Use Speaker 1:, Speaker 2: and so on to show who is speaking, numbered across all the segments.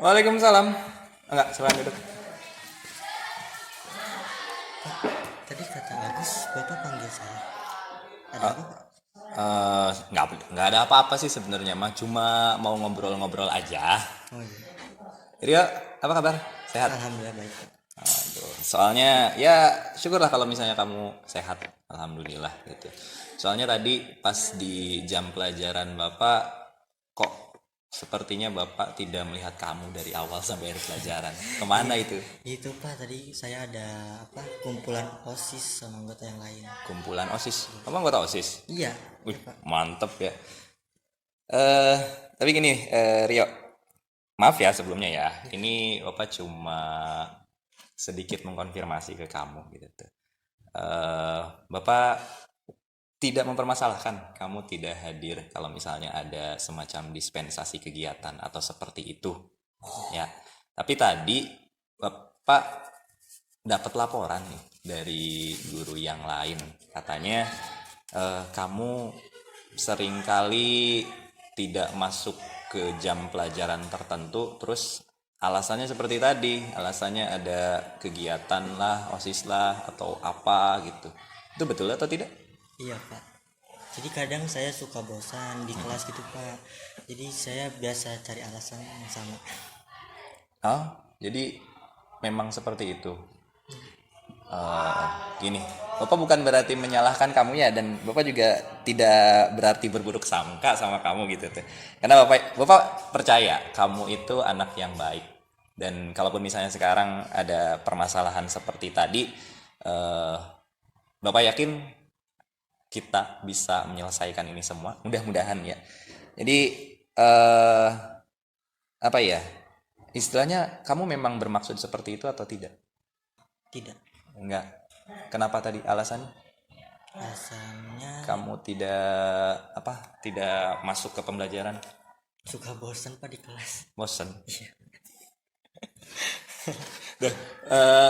Speaker 1: Waalaikumsalam. Enggak, silakan duduk.
Speaker 2: Tadi kata Agus, Bapak panggil saya. Ada
Speaker 1: Eh,
Speaker 2: apa, Pak?
Speaker 1: nggak ada apa-apa sih sebenarnya, mah cuma mau ngobrol-ngobrol aja.
Speaker 2: Oh iya.
Speaker 1: Rio, apa kabar? Sehat?
Speaker 2: Alhamdulillah baik, Pak.
Speaker 1: Aduh, soalnya ya syukurlah kalau misalnya kamu sehat, alhamdulillah gitu. Soalnya tadi pas di jam pelajaran Bapak, kok sepertinya Bapak tidak melihat kamu dari awal sampai akhir pelajaran. Kemana itu?
Speaker 2: Itu Pak, tadi saya ada kumpulan OSIS sama anggota yang lain.
Speaker 1: Kumpulan OSIS. Kamu anggota OSIS?
Speaker 2: Iya,
Speaker 1: Wih,
Speaker 2: iya, Pak.
Speaker 1: mantep ya. Eh, tapi gini, Rio, maaf ya sebelumnya ya. Ini Bapak cuma sedikit mengkonfirmasi ke kamu gitu tuh. Bapak tidak mempermasalahkan kamu tidak hadir kalau misalnya ada semacam dispensasi kegiatan atau seperti itu, ya. Tapi tadi Bapak dapat laporan nih dari guru yang lain, katanya kamu seringkali tidak masuk ke jam pelajaran tertentu, terus alasannya seperti tadi, alasannya ada kegiatan lah, OSIS lah, atau apa gitu. Itu betul atau tidak?
Speaker 2: Iya, Pak. Jadi kadang saya suka bosan di kelas gitu, Pak. Jadi saya biasa cari alasan yang sama.
Speaker 1: Oh, jadi memang seperti itu. Gini, Bapak bukan berarti menyalahkan kamu ya, dan Bapak juga tidak berarti berburuk sangka sama kamu gitu tuh. Karena Bapak percaya kamu itu anak yang baik. Dan kalaupun misalnya sekarang ada permasalahan seperti tadi, eh, Bapak yakin kita bisa menyelesaikan ini semua. Mudah-mudahan ya. Jadi eh, apa ya? Istilahnya kamu memang bermaksud seperti itu atau tidak?
Speaker 2: Tidak.
Speaker 1: Enggak. Kenapa tadi alasannya?
Speaker 2: Alasannya
Speaker 1: Kamu tidak tidak masuk ke pembelajaran?
Speaker 2: suka bosan, Pak, di kelas.
Speaker 1: Bosen. Duh,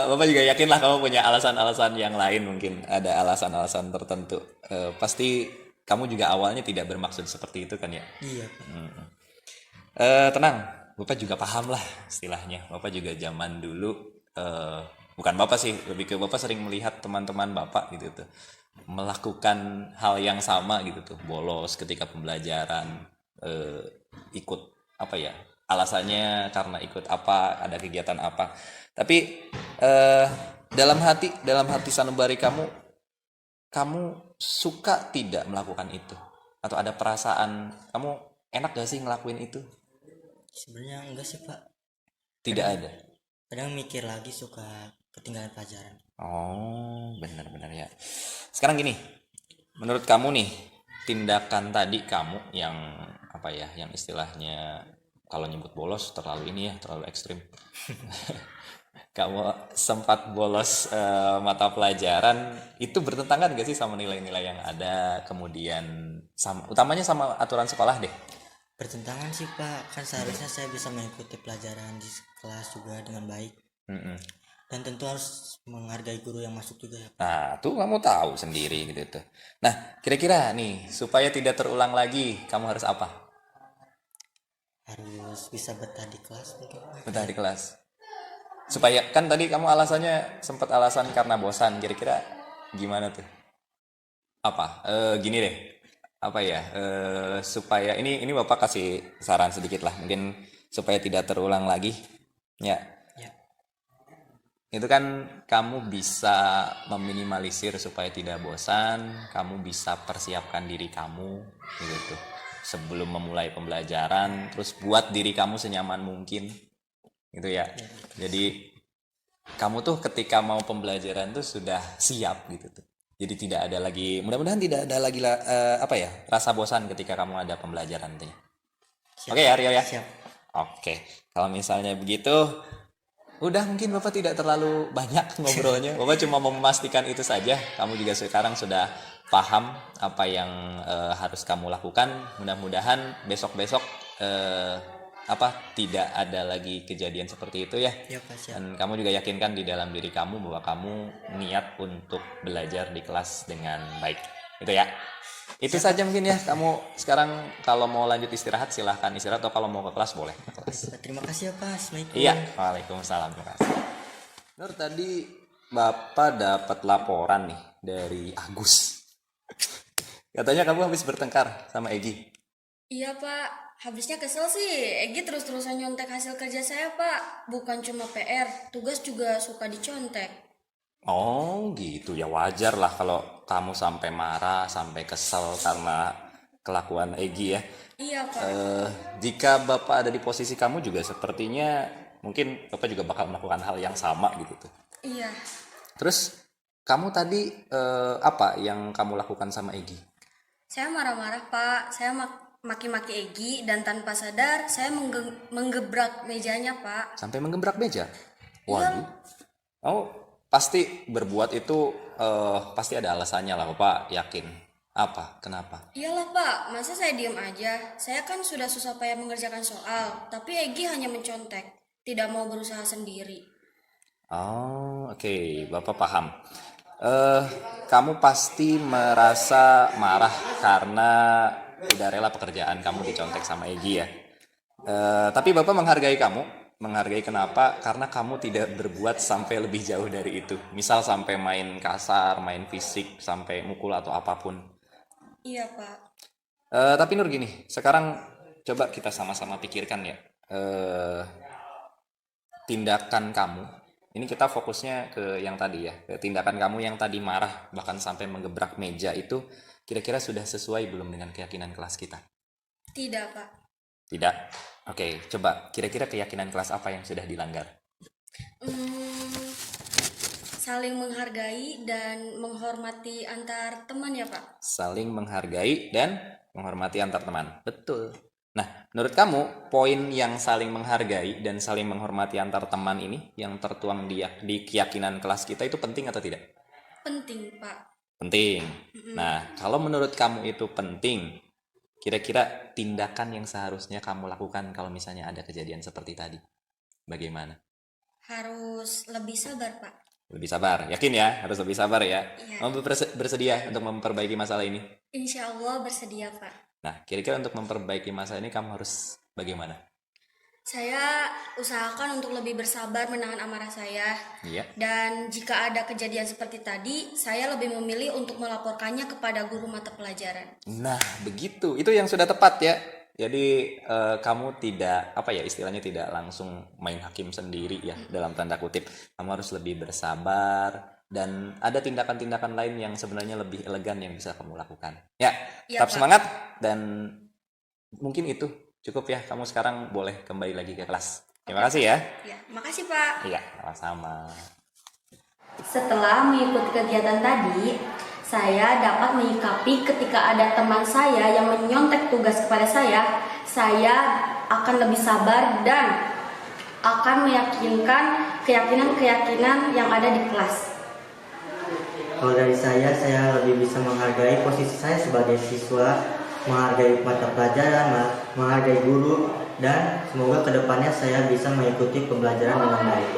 Speaker 1: Bapak juga yakin lah kamu punya alasan-alasan yang lain, mungkin ada alasan-alasan tertentu. Pasti kamu juga awalnya tidak bermaksud seperti itu kan ya?
Speaker 2: Iya, Pak.
Speaker 1: Tenang, Bapak juga paham lah istilahnya. Bapak juga zaman dulu, bukan Bapak sih, lebih ke Bapak sering melihat teman-teman Bapak gitu tuh melakukan hal yang sama gitu tuh, bolos ketika pembelajaran, eh, ikut apa ya? Alasannya karena ikut apa, ada kegiatan apa. Tapi eh, dalam hati sanubari kamu suka tidak melakukan itu? Atau ada perasaan kamu enak gak sih ngelakuin itu?
Speaker 2: Sebenarnya enggak sih, Pak.
Speaker 1: Tidak
Speaker 2: Kadang
Speaker 1: ada.
Speaker 2: kadang mikir lagi suka ketinggalan pelajaran.
Speaker 1: Oh, benar-benar ya. Sekarang gini, menurut kamu nih, tindakan tadi kamu yang apa ya, yang istilahnya kalau nyebut bolos terlalu ini ya, terlalu ekstrim. Kamu sempat bolos mata pelajaran, itu bertentangan gak sih sama nilai-nilai yang ada, kemudian sama, utamanya sama aturan sekolah deh.
Speaker 2: Bertentangan sih, Pak. Kan seharusnya saya bisa mengikuti pelajaran di kelas juga dengan baik.
Speaker 1: Mm-mm.
Speaker 2: Dan tentu harus menghargai guru yang masuk juga ya, Pak.
Speaker 1: Nah, tuh kamu tahu sendiri gitu tuh. Nah, kira-kira nih, supaya tidak terulang lagi, kamu harus apa?
Speaker 2: Harus bisa betah di kelas mungkin, Pak.
Speaker 1: Betah di kelas. Supaya kan tadi kamu alasannya sempat alasan karena bosan, kira-kira gimana tuh? Apa? Gini deh. Apa ya? Supaya ini Bapak kasih saran sedikit lah, mungkin supaya tidak terulang lagi. Ya,
Speaker 2: Ya.
Speaker 1: itu kan kamu bisa meminimalisir supaya tidak bosan, kamu bisa persiapkan diri kamu gitu tuh. Sebelum memulai pembelajaran, terus buat diri kamu senyaman mungkin gitu ya. Jadi kamu tuh ketika mau pembelajaran tuh sudah siap gitu tuh. Jadi tidak ada lagi, mudah-mudahan tidak ada lagi apa ya, rasa bosan ketika kamu ada pembelajaran tuh.
Speaker 2: Siap.
Speaker 1: Oke ya Rio ya.
Speaker 2: Siap.
Speaker 1: Oke, kalau misalnya begitu, udah mungkin Bapak tidak terlalu banyak ngobrolnya. Bapak cuma mau memastikan itu saja. Kamu juga sekarang sudah paham apa yang harus kamu lakukan. Mudah-mudahan besok-besok tidak ada lagi kejadian seperti itu ya.
Speaker 2: Ya, Pak, siap.
Speaker 1: Dan kamu juga yakinkan di dalam diri kamu bahwa kamu niat untuk belajar di kelas dengan baik. Itu ya. Itu saja mungkin ya. Kamu sekarang kalau mau lanjut istirahat silahkan istirahat, atau kalau mau ke kelas boleh ke kelas.
Speaker 2: Terima kasih ya Pak. Assalamualaikum.
Speaker 1: Iya, waalaikumsalam. Terima kasih. Nur, tadi Bapak dapat laporan nih dari Agus. Katanya kamu habis bertengkar sama Egi.
Speaker 3: Iya Pak, habisnya kesel sih. Egi terus-terusan nyontek hasil kerja saya Pak. Bukan cuma PR, tugas juga suka dicontek.
Speaker 1: Oh gitu ya, wajar lah kalau kamu sampai marah, sampai kesel karena kelakuan Egi ya.
Speaker 3: Iya Pak.
Speaker 1: Jika Bapak ada di posisi kamu juga sepertinya mungkin Bapak juga bakal melakukan hal yang sama gitu tuh.
Speaker 3: Iya.
Speaker 1: Terus kamu tadi apa yang kamu lakukan sama Egi?
Speaker 3: Saya marah-marah Pak. Saya maki-maki Egi dan tanpa sadar saya menggebrak mejanya Pak.
Speaker 1: Sampai menggebrak meja? Waduh. Oh, pasti berbuat itu pasti ada alasannya lah, Bapak yakin. Apa? Kenapa?
Speaker 3: Iyalah Pak, masa saya diem aja? Saya kan sudah susah payah mengerjakan soal, tapi Egi hanya mencontek, tidak mau berusaha sendiri.
Speaker 1: Oh, oke, Bapak paham. Kamu pasti merasa marah karena udah rela pekerjaan kamu dicontek sama Egi ya. Tapi Bapak menghargai kamu. Menghargai kenapa? Karena kamu tidak berbuat sampai lebih jauh dari itu. Misal sampai main kasar, main fisik, sampai mukul atau apapun.
Speaker 3: Iya Pak.
Speaker 1: Tapi Nur gini, sekarang coba kita sama-sama pikirkan ya. Tindakan kamu, ini kita fokusnya ke yang tadi ya. Ke tindakan kamu yang tadi marah, bahkan sampai menggebrak meja itu, kira-kira sudah sesuai belum dengan keyakinan kelas kita?
Speaker 3: Tidak Pak.
Speaker 1: Tidak? Oke, coba kira-kira keyakinan kelas apa yang sudah dilanggar?
Speaker 3: Saling menghargai dan menghormati antar teman ya Pak.
Speaker 1: Saling menghargai dan menghormati antar teman. Betul. Nah, menurut kamu poin yang saling menghargai dan saling menghormati antar teman ini yang tertuang di keyakinan kelas kita itu penting atau tidak?
Speaker 3: Penting Pak.
Speaker 1: Penting. Nah, kalau menurut kamu itu penting, kira-kira tindakan yang seharusnya kamu lakukan kalau misalnya ada kejadian seperti tadi, bagaimana?
Speaker 3: Harus lebih sabar Pak.
Speaker 1: Lebih sabar, yakin ya? Harus lebih sabar ya?
Speaker 3: Iya.
Speaker 1: Kamu bersedia untuk memperbaiki masalah ini?
Speaker 3: Insya Allah bersedia Pak.
Speaker 1: Nah, kira-kira untuk memperbaiki masalah ini kamu harus bagaimana?
Speaker 3: Saya usahakan untuk lebih bersabar menahan amarah saya.
Speaker 1: Iya.
Speaker 3: Dan jika ada kejadian seperti tadi, saya lebih memilih untuk melaporkannya kepada guru mata pelajaran.
Speaker 1: Nah, begitu. Itu yang sudah tepat ya. Jadi kamu tidak, apa ya istilahnya, tidak langsung main hakim sendiri ya, dalam tanda kutip. Kamu harus lebih bersabar dan ada tindakan-tindakan lain yang sebenarnya lebih elegan yang bisa kamu lakukan. Ya,
Speaker 3: Ya,
Speaker 1: tetap
Speaker 3: Pak.
Speaker 1: semangat dan mungkin itu cukup ya. Kamu sekarang boleh kembali lagi ke kelas. Terima kasih ya.
Speaker 3: Ya, makasih Pak.
Speaker 1: Iya, sama-sama.
Speaker 3: Setelah mengikuti kegiatan tadi, saya dapat menyikapi ketika ada teman saya yang menyontek tugas kepada saya akan lebih sabar dan akan meyakinkan keyakinan-keyakinan yang ada di kelas.
Speaker 2: Kalau dari saya lebih bisa menghargai posisi saya sebagai siswa, menghargai mata pelajaran, menghargai guru, dan semoga kedepannya saya bisa mengikuti pembelajaran dengan baik.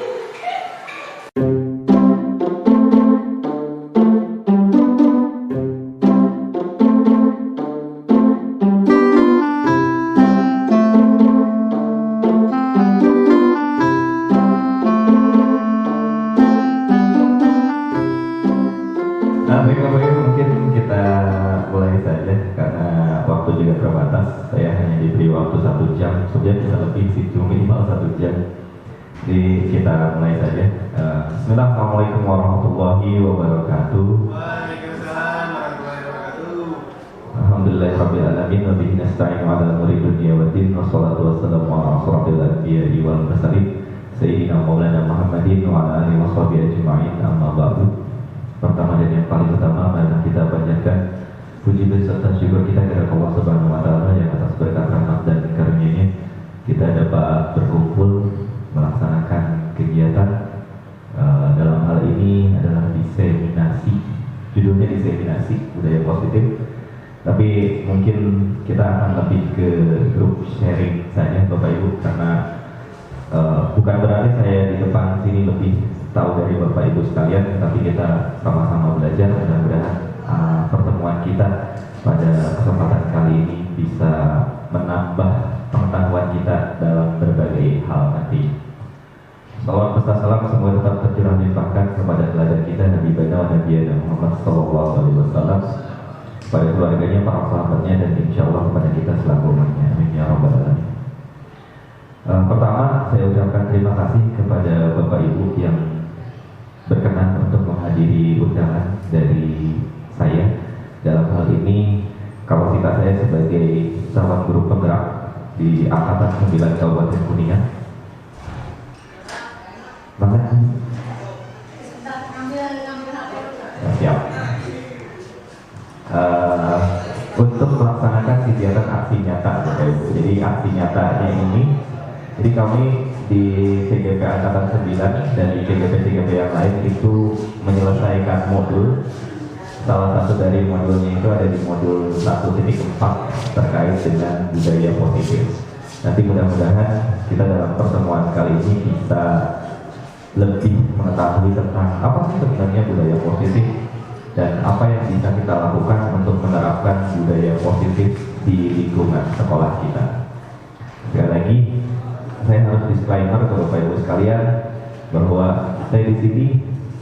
Speaker 4: Nah, baik mungkin kita mulai saja karena waktu juga terbatas. Saya hanya diberi waktu 1 jam, sebenarnya bisa lebih sih, minimal 1 jam. Jadi kita mulai saja. Bismillah, Assalamualaikum warahmatullahi wabarakatuh.
Speaker 5: Waalaikumsalam warahmatullahi wabarakatuh.
Speaker 4: Alhamdulillahirabbil alamin wa bihi nasta'inu 'ala umuri dunya waddin wassalatu wassalamu ala asyrofil anbiya'i wal mursalin sayyidina Maulana Muhammadin wa ala alihi washabihi ajma'in, amma ba'du. Pertama dan yang paling utama, mari kita panjatkan puji serta syukur kita kepada Allah Subhanahu wa taala yang atas berkat rahmat dan karunia-Nya kita dapat berkumpul melaksanakan kegiatan. Dalam hal ini adalah diseminasi, judulnya diseminasi budaya positif. Tapi mungkin kita akan lebih ke grup sharing saja Bapak Ibu, karena bukan berarti saya di depan sini lebih tahu dari Bapak Ibu sekalian, tapi kita sama-sama belajar. Mudah-mudahan pertemuan kita pada kesempatan kali ini bisa menambah pengetahuan kita dalam berbagai hal nanti. Salawat serta salam semoga tetap tercurah limpahkan kepada teladan kita Nabi Nabi Muhammad SAW, kepada keluarganya, para sahabatnya, dan insya Allah kepada kita selaku umatnya. Amin ya rabbal alamin. Pertama, saya ucapkan terima kasih kepada Bapak Ibu yang berkenan untuk menghadiri undangan dari saya. Dalam hal ini, kapasitas saya sebagai calon guru penggerak di Angkatan 9 Kabupaten Kuningan. Siap. Untuk melaksanakan kegiatan aksi nyata, jadi aksi nyatanya ini, jadi kami di CGP Angkatan 9 dan di CGP-CGP yang lain itu menyelesaikan modul. Salah satu dari modulnya itu ada di modul 1.4 terkait dengan budaya positif. Nanti mudah-mudahan kita dalam pertemuan kali ini bisa lebih mengetahui tentang apa sih sebenarnya budaya positif dan apa yang bisa kita lakukan untuk menerapkan budaya positif di lingkungan sekolah kita. Sekali lagi, saya harus disclaimer ke Bapak Ibu sekalian bahwa saya di sini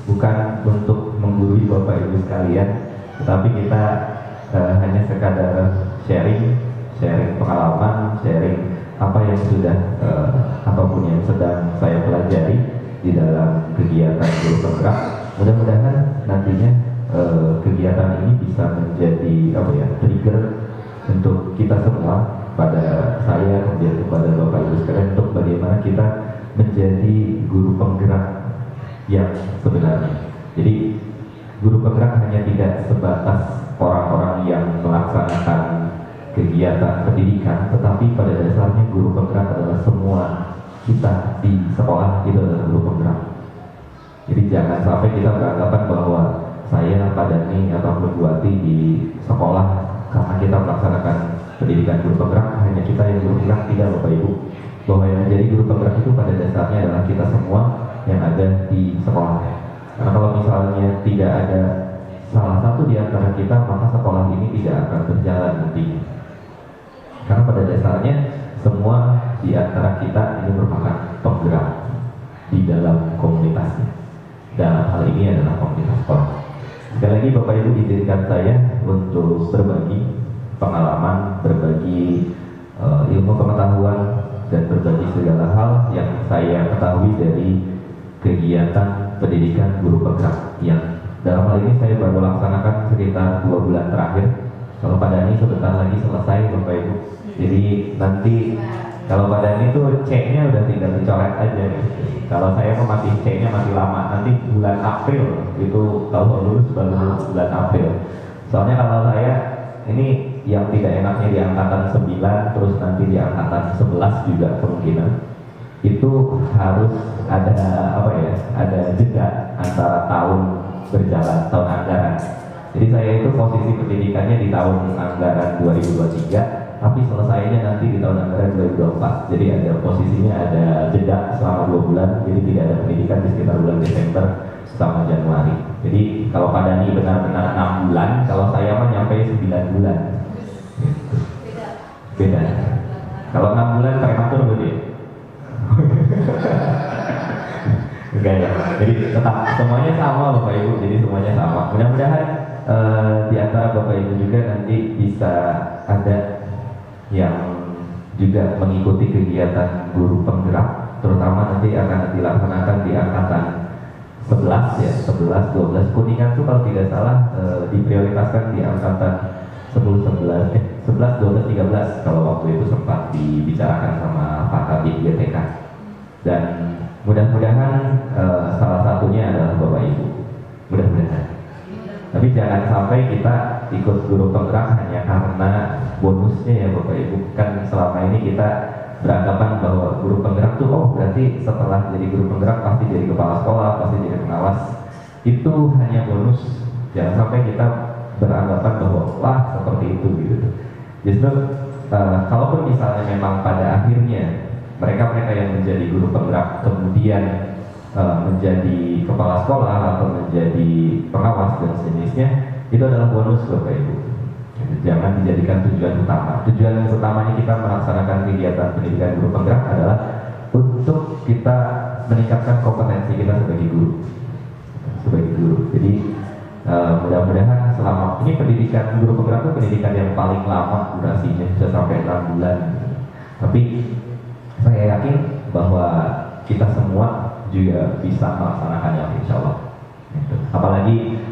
Speaker 4: bukan untuk menggurui Bapak Ibu sekalian, tetapi kita hanya sekadar sharing pengalaman, sharing apa yang sudah ataupun yang sedang saya pelajari di dalam kegiatan guru penggerak. Mudah-mudahan nantinya kegiatan ini bisa menjadi trigger untuk kita semua, pada saya kemudian kepada Bapak Ibu sekalian, untuk bagaimana kita menjadi guru penggerak yang sebenarnya. Jadi guru penggerak hanya tidak sebatas orang-orang yang melaksanakan kegiatan pendidikan, tetapi pada dasarnya guru penggerak adalah semua kita di sekolah itu adalah guru penggerak. Jadi jangan sampai kita beranggapan bahwa saya Padani atau Buati di sekolah karena kita melaksanakan pendidikan guru penggerak hanya kita yang guru penggerak. Tidak, Bapak Ibu, bahwa yang menjadi guru penggerak itu pada dasarnya adalah kita semua yang ada di sekolah. Karena kalau misalnya tidak ada salah satu di antara kita, maka sekolah ini tidak akan berjalan nantinya. Karena pada dasarnya semua di antara kita ini merupakan penggerak di dalam komunitasnya. Dalam hal ini adalah komunitas sekolah. Sekali lagi Bapak Ibu, izinkan saya untuk berbagi pengalaman, berbagi ilmu pengetahuan, dan berbagi segala hal yang saya ketahui dari kegiatan pendidikan guru penggerak yang dalam hal ini saya baru laksanakan sekitar 2 bulan terakhir. Kalau Pak Dani sebentar lagi selesai, Bapak Ibu. Jadi nanti kalau Pak Dani itu C-nya udah tinggal dicoret aja. Kalau saya masih C-nya masih lama. Nanti bulan April itu kalau lulus baru bulan April. Soalnya kalau saya ini yang tidak enaknya di angkatan 9 terus nanti di angkatan 11 juga kemungkinan itu harus ada ada jeda antara tahun berjalan, tahun anggaran. Jadi saya itu posisi pendidikannya di tahun anggaran 2023, tapi selesainya nanti di tahun anggaran 2024. Jadi ada posisinya ada jeda selama 2 bulan, jadi tidak ada pendidikan di sekitar bulan Desember sama Januari. Jadi kalau Pak Dani benar-benar 6 bulan, kalau saya mah nyampe 9 bulan. Beda. Kalau 6 bulan prematur berarti. Enggak ya. Jadi tetap semuanya sama Bapak Ibu. Jadi semuanya sama. Mudah-mudahan di antara Bapak Ibu juga nanti bisa ada yang juga mengikuti kegiatan guru penggerak, terutama nanti akan dilaksanakan di angkatan 11 ya, 11, 12. Kuningan itu kalau tidak salah diprioritaskan di angkatan 10, 11, 12, 13 kalau waktu itu sempat dibicarakan sama Pak Kabid GTK. Dan mudah-mudahan salah satunya adalah Bapak Ibu. Mudah-mudahan. Tapi jangan sampai kita ikut guru penggerak hanya karena bonusnya ya Bapak Ibu. Kan selama ini kita beranggapan bahwa guru penggerak tuh berarti setelah jadi guru penggerak pasti jadi kepala sekolah, pasti jadi pengawas. Itu hanya bonus. Jangan sampai kita beranggapan bahwa wah seperti itu gitu. Justru kalaupun misalnya memang pada akhirnya mereka yang menjadi guru penggerak kemudian menjadi kepala sekolah atau menjadi pengawas dan sejenisnya, itu adalah bonus Bapak Ibu. Jangan dijadikan tujuan utama. Tujuan utamanya kita melaksanakan kegiatan pendidikan guru penggerak adalah untuk kita meningkatkan kompetensi kita sebagai guru. Jadi mudah-mudahan selama ini pendidikan guru penggerak itu pendidikan yang paling lama durasinya, bisa sampai 6 bulan. Tapi saya yakin bahwa kita semua juga bisa melaksanakannya, insya Allah. Apalagi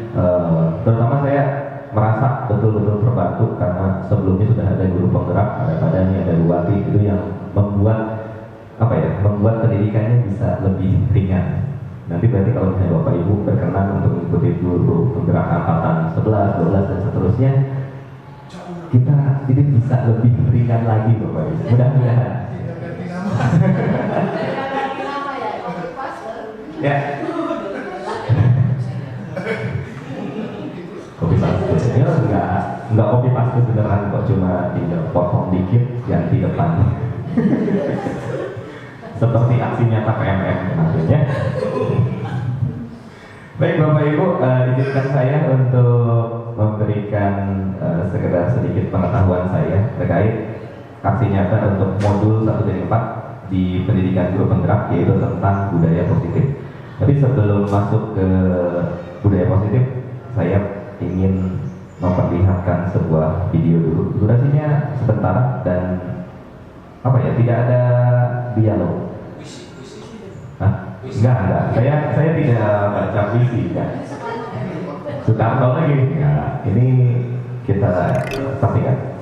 Speaker 4: terutama saya merasa betul-betul terbantu karena sebelumnya sudah ada guru penggerak, ada Padani, ada Buati, itu yang membuat pendidikannya bisa lebih ringan. Nanti berarti kalau misalnya Bapak Ibu berkenan untuk mengikuti guru penggerak angkatan 11, 12 dan seterusnya, kita ini bisa lebih ringan lagi Bapak Ibu. Mudah-mudahan. Ya. Kopi paste, ya enggak kopi paste beneran kok, cuma tinggal potong dikit yang di depan. Seperti aksi nyata PMM maksudnya. Baik Bapak Ibu, izinkan saya untuk memberikan sekedar sedikit pengetahuan saya terkait aksi nyata untuk modul 1 dari 4 di pendidikan guru penggerak, yaitu tentang budaya positif. Tapi sebelum masuk ke budaya positif, saya ingin memperlihatkan sebuah video dulu. Durasinya sebentar dan tidak ada dialog. Enggak. Saya tidak baca puisi, ya. Sutarto lagi. Ya, ini kita saksikan.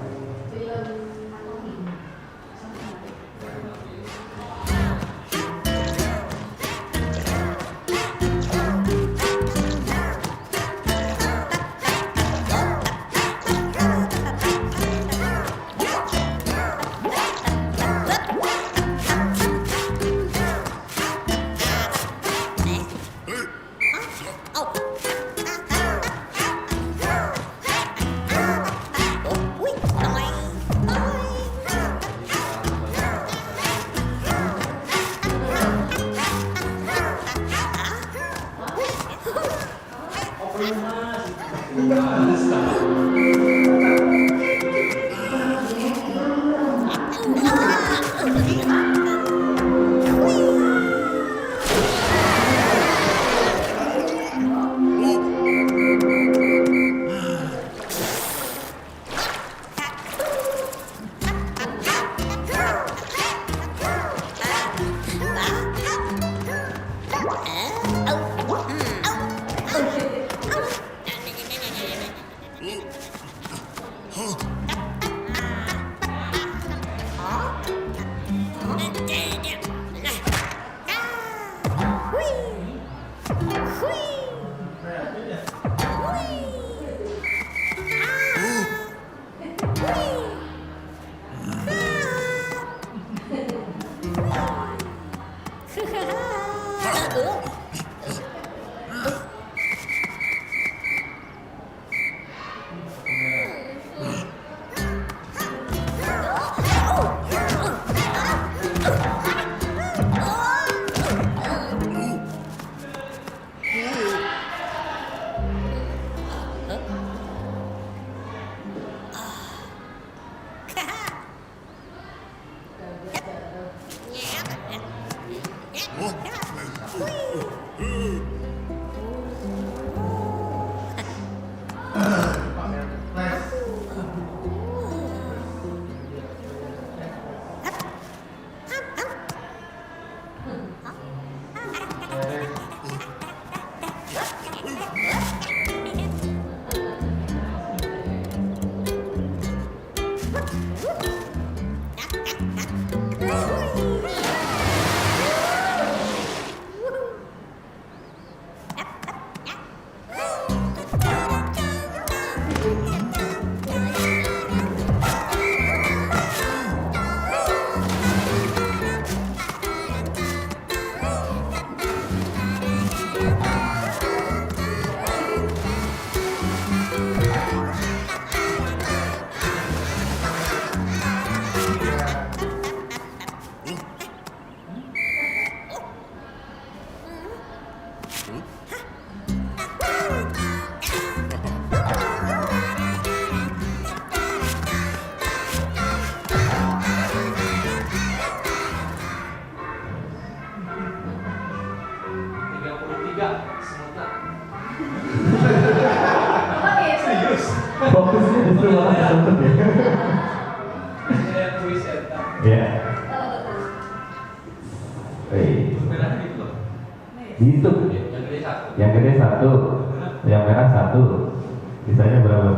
Speaker 4: 1. Sisanya berapa?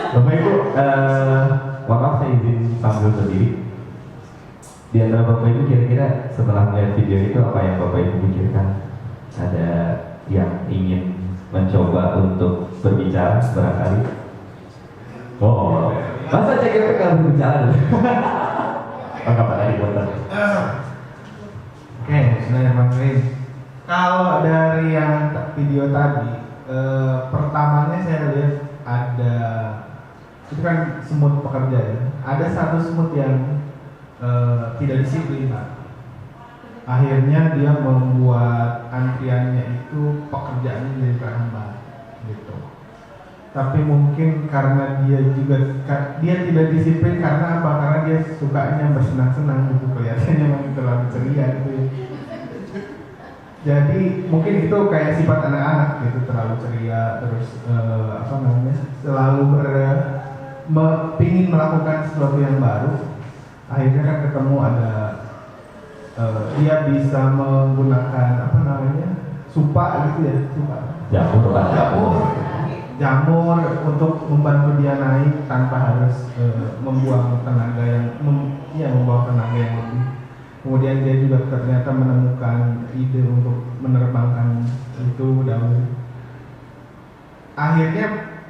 Speaker 4: Bapak Ibu, maaf saya izin sambil berdiri. Di antara Bapak Ibu kira-kira setelah melihat video itu apa yang Bapak Ibu pikirkan? Ada yang ingin mencoba untuk berbicara barangkali? Oh, masa CGP kalau berbicara? Apa tadi buatan?
Speaker 5: Oke, bismillahirrahmanirrahim. Kalau dari yang video tadi, pertamanya saya lihat ada itu kan semut pekerja ya. Ada satu semut yang tidak disiplin, Pak. Akhirnya dia membuat antriannya itu pekerjaannya jadi terhambat, gitu. Tapi mungkin karena dia tidak disiplin karena apa? Karena dia sukanya bersenang-senang gitu, kelihatannya memang terlalu ceria gitu. Jadi mungkin itu kayak sifat anak-anak gitu, terlalu ceria, terus selalu pingin melakukan sesuatu yang baru. Akhirnya kan ketemu ada dia bisa menggunakan supa gitu ya, jamur untuk membantu dia naik tanpa harus membuang tenaga yang lebih. Kemudian dia juga ternyata menemukan ide untuk menerbangkan itu daun. Akhirnya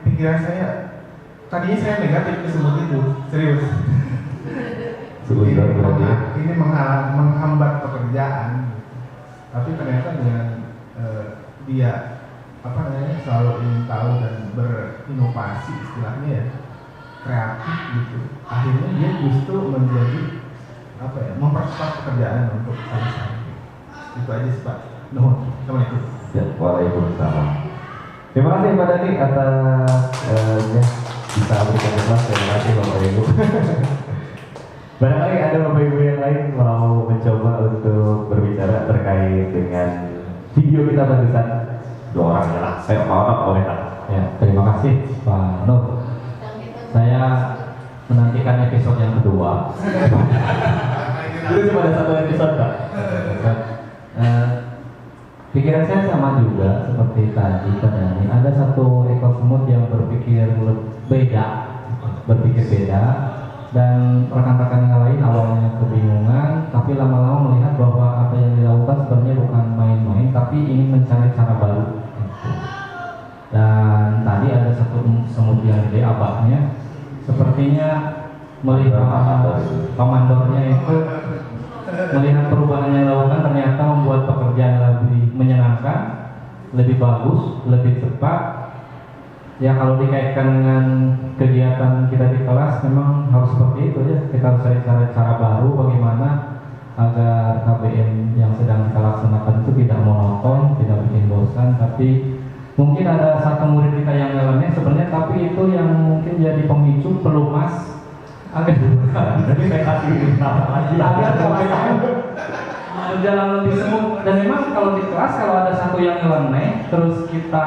Speaker 5: pikiran saya, tadinya saya negatif ke semut itu, serius. Ini menghambat pekerjaan. Tapi ternyata dengan dia selalu ingin tahu dan berinovasi, istilahnya ya, kreatif gitu. Akhirnya dia justru menjadi mempercepat pekerjaan untuk selesai. Itu aja sih Pak. Nuhun. Assalamualaikum.
Speaker 4: Ya, waalaikumsalam. Terima kasih Pak Dani atas bisa berikan kelas. Terima kasih Bapak Ibu. Barangkali ada Bapak Ibu yang lain mau mencoba untuk berbicara terkait dengan video kita barusan. 2 orang ya lah. Saya mau boleh lah. Ya, terima kasih Pak Nur. Saya menantikan episode yang kedua. Itu cuma ada 1 episode Pak. Pikiran saya sama juga seperti tadi Pak Dani. Ada 1 ekor semut yang berpikir beda, dan rekan-rekan yang lain awalnya kebingungan, tapi lama-lama melihat bahwa apa yang dilakukan sebenarnya bukan main-main, tapi ingin mencari cara baru. Dan tadi ada 1 semut yang gede abahnya, sepertinya melihat komandornya itu melihat perubahan yang dilakukan ternyata membuat pekerjaan lebih menyenangkan, lebih bagus, lebih cepat. Ya kalau dikaitkan dengan kegiatan kita di kelas memang harus seperti itu ya. Kita harus cari cara baru bagaimana agar KBM yang sedang kita laksanakan itu tidak monoton, tidak bikin bosan. Tapi mungkin ada 1 murid kita yang nyeleneh sebenarnya, tapi itu yang mungkin jadi pemicu pelumas agar jadi saya kasih lagi agar berjalan lebih semut. Dan memang kalau di kelas kalau ada 1 yang nyeleneh terus kita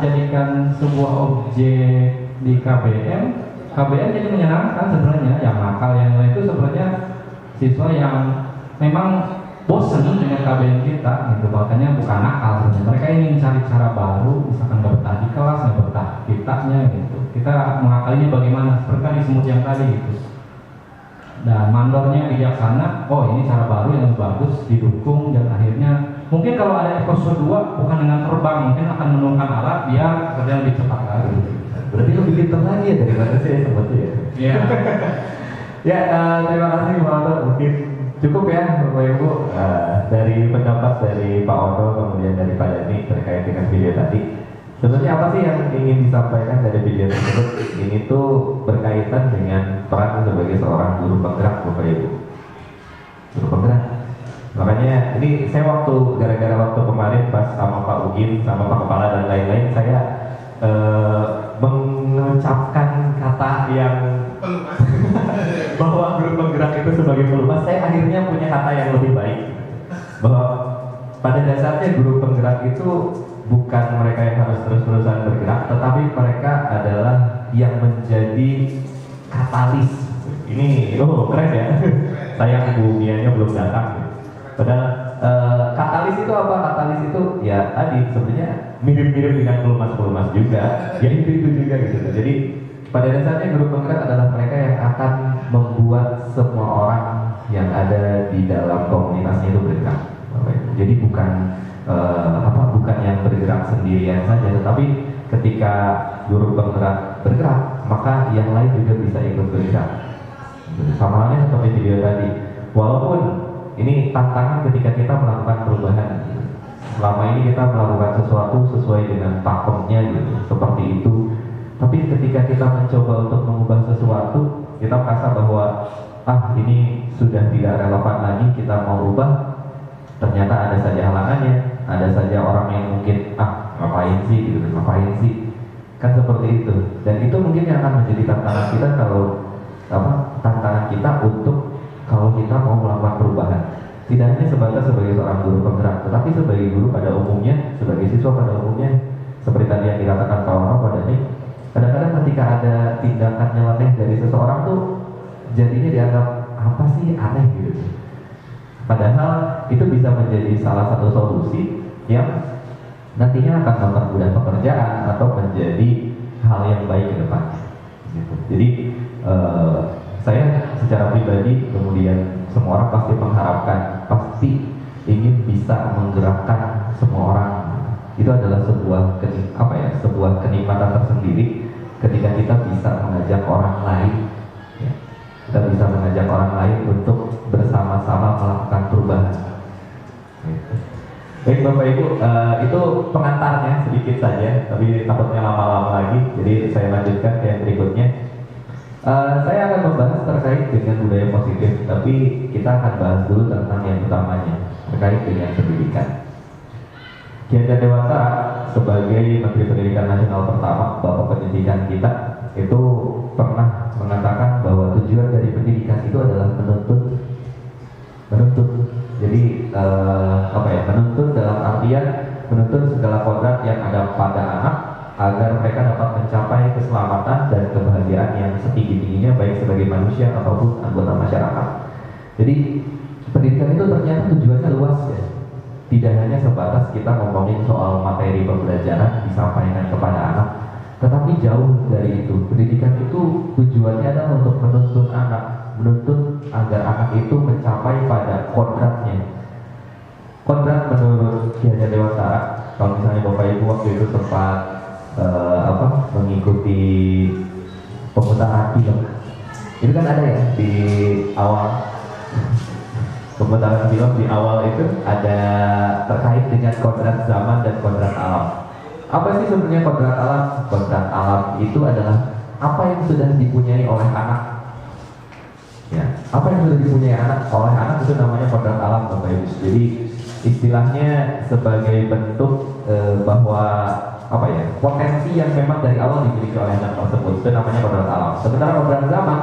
Speaker 4: jadikan sebuah objek di KBM jadi menyenangkan sebenarnya. Yang nakal yang lain itu sebenarnya siswa yang memang bosan dengan KBM kita gitu. Makanya bukan nakal sebenarnya, mereka ingin cari cara baru, misalkan gak betah di kelas, gak betah kitanya gitu. Kita mengakalinya bagaimana, seperti di semut yang tadi gitu. Dan mandornya bijaksana, oh ini cara baru yang lebih bagus, didukung, dan akhirnya mungkin kalau ada episode 2 bukan dengan terbang, mungkin akan menurunkan alat biar kerja lebih cepat lagi. Berarti lebih pintar lagi ya daripada saya sebetulnya ya. Iya. Ya, terima kasih Pak Oto. Mungkin cukup ya Bapak Ibu dari pendapat dari Pak Oto kemudian dari Pak Dani terkait dengan video tadi. Sebenarnya apa sih yang ingin disampaikan dari video tersebut? Ini tuh berkaitan dengan peran sebagai seorang guru penggerak Bapak Ibu. Guru penggerak. Makanya ini saya gara-gara waktu kemarin pas sama Pak Ugin, sama Pak Kepala dan lain-lain, saya mengucapkan kata yang bahwa guru penggerak itu sebagai pelumas. Saya akhirnya punya kata yang lebih baik, bahwa pada dasarnya guru penggerak itu bukan mereka yang harus terus-terusan bergerak, tetapi mereka adalah yang menjadi katalis. Ini keren ya. Sayang Bu Mianya belum datang. Padahal katalis itu apa? Katalis itu ya tadi sebenarnya mirip-mirip dengan pelumas-pelumas juga, ya itu juga gitu. Jadi pada dasarnya guru penggerak adalah mereka yang akan membuat semua orang yang ada di dalam komunitasnya itu bergerak. Jadi bukan bukan yang bergerak sendirian saja, tetapi ketika guru penggerak bergerak, maka yang lain juga bisa ikut bergerak. Sama halnya seperti video tadi, walaupun ini tantangan ketika kita melakukan perubahan. Selama ini kita melakukan sesuatu sesuai dengan pakemnya gitu, seperti itu. Tapi ketika kita mencoba untuk mengubah sesuatu, kita merasa bahwa ini sudah tidak relevan lagi, kita mau ubah. Ternyata ada saja halangannya, ada saja orang yang mungkin ngapain sih gitu, ngapain sih, kan seperti itu. Dan itu mungkin yang akan menjadi tantangan kita tantangan kita untuk kalau kita mau melakukan perubahan. Tidak hanya sebatas sebagai seorang guru penggerak, tetapi sebagai guru pada umumnya, sebagai siswa pada umumnya, seperti tadi yang dikatakan Pak Wano pada ini. Kadang-kadang ketika ada tindakan nyeleneh dari seseorang tuh jadinya dianggap apa sih, aneh gitu. Padahal itu bisa menjadi salah satu solusi yang nantinya akan mempermudah pekerjaan atau menjadi hal yang baik ke depan. Gitu. Jadi saya secara pribadi, kemudian semua orang pasti mengharapkan, pasti ingin bisa menggerakkan semua orang. Itu adalah sebuah kenikmatan tersendiri ketika kita bisa mengajak orang lain. Kita bisa mengajak orang lain untuk bersama-sama melakukan perubahan. Baik Bapak Ibu, itu pengantarnya sedikit saja, tapi takutnya lama-lama lagi, jadi saya lanjutkan ke yang berikutnya. Saya akan membahas terkait dengan budaya positif, tapi kita akan bahas dulu tentang yang utamanya, terkait dengan pendidikan. Ki Hajar Dewantara sebagai Menteri Pendidikan Nasional pertama, Bapak Pendidikan kita, itu pernah mengatakan bahwa tujuan dari pendidikan itu adalah menuntut. Jadi menuntut dalam artian menuntut segala kodrat yang ada pada anak agar mereka dapat mencapai keselamatan dan kebahagiaan yang setinggi-tingginya baik sebagai manusia ataupun anggota masyarakat. Jadi pendidikan itu ternyata tujuannya luas ya. Tidak hanya sebatas kita ngomongin soal materi pembelajaran disampaikan kepada anak, tetapi jauh dari itu. Pendidikan itu tujuannya adalah untuk menuntut anak, menuntut agar anak itu mencapai pada kodratnya. Kodrat menurut Ki Hajar Dewantara, kalau misalnya Bapak Ibu waktu itu sempat mengikuti pemutaran film, itu kan ada ya di awal pemutaran film, di awal itu ada terkait dengan kodrat zaman dan kodrat alam. Apa sih sebenarnya kodrat alam? Kodrat alam itu adalah apa yang sudah dipunyai oleh anak. Ya, apa yang sudah dipunyai oleh anak itu namanya kodrat alam, Bapak Ibu. Jadi istilahnya sebagai bentuk bahwa potensi yang memang dari awal dimiliki oleh anak tersebut, itu namanya kodrat alam. Sementara kodrat zaman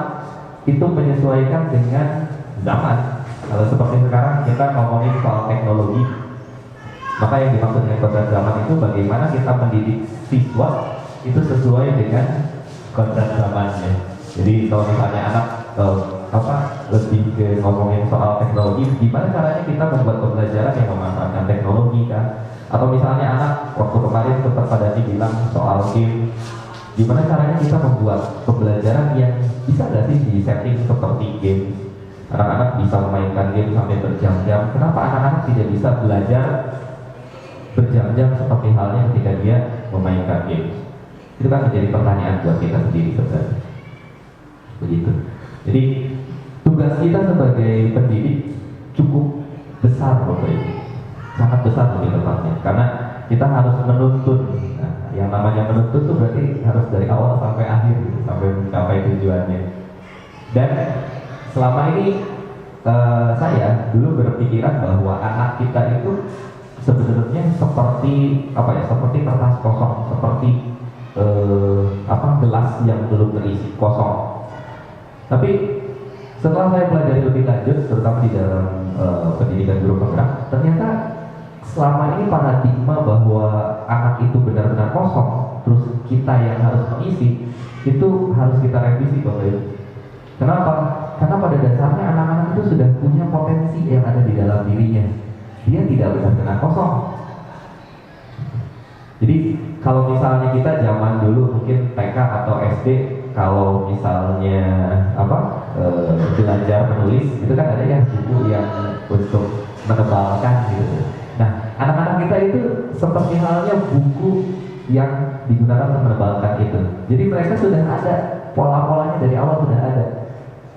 Speaker 4: itu menyesuaikan dengan zaman. Kalau seperti sekarang kita ngomongin soal teknologi, maka yang dimaksud dengan kodrat zaman itu bagaimana kita mendidik siswa itu sesuai dengan kodrat zamannya. Jadi kalau misalnya anak lebih ke ngomongin soal teknologi, gimana caranya kita membuat pembelajaran yang memanfaatkan teknologi kan? Atau misalnya anak waktu kemarin sempat pada bilang soal game, gimana caranya kita membuat pembelajaran yang bisa nggak sih di setting seperti game? Anak-anak bisa memainkan game sampai berjam-jam. Kenapa anak-anak tidak bisa belajar berjam-jam seperti halnya ketika dia memainkan game? Itu kan menjadi pertanyaan buat kita sendiri sebenarnya. Begitu. Jadi tugas kita sebagai pendidik cukup besar, Bapak Ibu. Sangat besar lebih tepatnya, karena kita harus menuntut. Nah, yang namanya menuntut itu berarti harus dari awal sampai akhir, sampai mencapai tujuannya. Dan selama ini saya dulu berpikiran bahwa anak kita itu sebenarnya seperti seperti kertas kosong, seperti gelas yang belum terisi, kosong. Tapi setelah saya pelajari lebih lanjut, terutama di dalam pendidikan guru penggerak, ternyata selama ini paradigma bahwa anak itu benar-benar kosong, terus kita yang harus mengisi, itu harus kita revisi, Bapak Ibu. Kenapa? Karena pada dasarnya anak-anak itu sudah punya potensi yang ada di dalam dirinya. Dia tidak benar-benar kosong. Jadi kalau misalnya kita zaman dulu mungkin TK atau SD, kalau misalnya belajar menulis itu kan ada ya buku yang untuk menebalkan gitu. Nah, anak-anak kita itu seperti halnya buku yang digunakan untuk menebalkan itu. Jadi mereka sudah ada pola-polanya dari awal, sudah ada.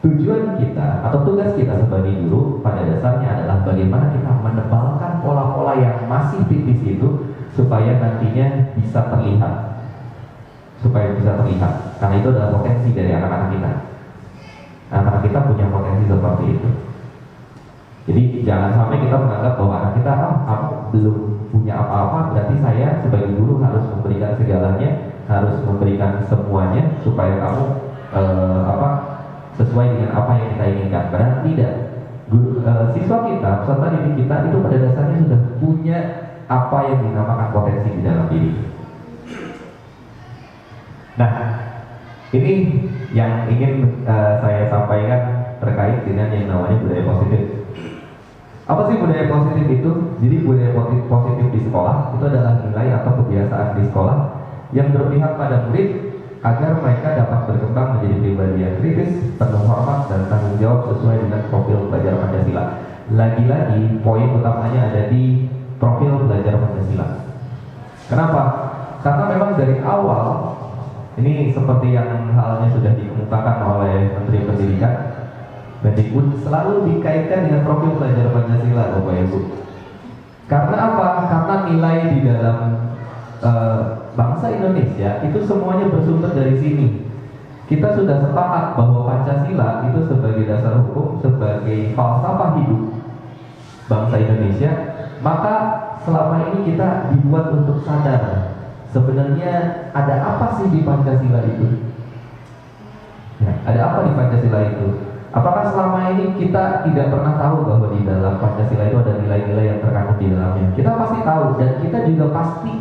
Speaker 4: Tujuan kita atau tugas kita sebagai guru pada dasarnya adalah bagaimana kita menebalkan pola-pola yang masih tipis itu supaya nantinya bisa terlihat. Karena itu adalah potensi dari anak-anak kita. Anak-anak kita punya potensi seperti itu. Jadi jangan sampai kita menganggap bahwa anak kita belum punya apa-apa, berarti saya sebagai guru harus memberikan segalanya, harus memberikan semuanya supaya kamu sesuai dengan apa yang kita inginkan. Padahal tidak. Siswa kita, peserta didik kita itu pada dasarnya sudah punya apa yang dinamakan potensi di dalam diri. Nah, ini yang ingin saya sampaikan terkait dengan yang namanya budaya positif. Apa sih budaya positif itu? Jadi budaya positif di sekolah itu adalah nilai atau kebiasaan di sekolah yang berpihak pada murid agar mereka dapat berkembang menjadi pribadi yang kritis, penuh hormat dan tanggung jawab sesuai dengan profil belajar Pancasila. Lagi-lagi poin utamanya ada di profil belajar Pancasila. Kenapa? Karena memang dari awal ini seperti yang halnya sudah dikemukakan oleh Menteri Pendidikan, Mendikbud selalu dikaitkan dengan profil belajar Pancasila, Bapak Ibu. Karena apa? Karena nilai di dalam bangsa Indonesia itu semuanya bersumber dari sini. Kita sudah sepakat bahwa Pancasila itu sebagai dasar hukum, sebagai falsafah hidup bangsa Indonesia. Maka selama ini kita dibuat untuk sadar sebenarnya ada apa sih di Pancasila itu? Ya, ada apa di Pancasila itu? Apakah selama ini kita tidak pernah tahu bahwa di dalam Pancasila itu ada nilai-nilai yang terkandung di dalamnya? Kita pasti tahu dan kita juga pasti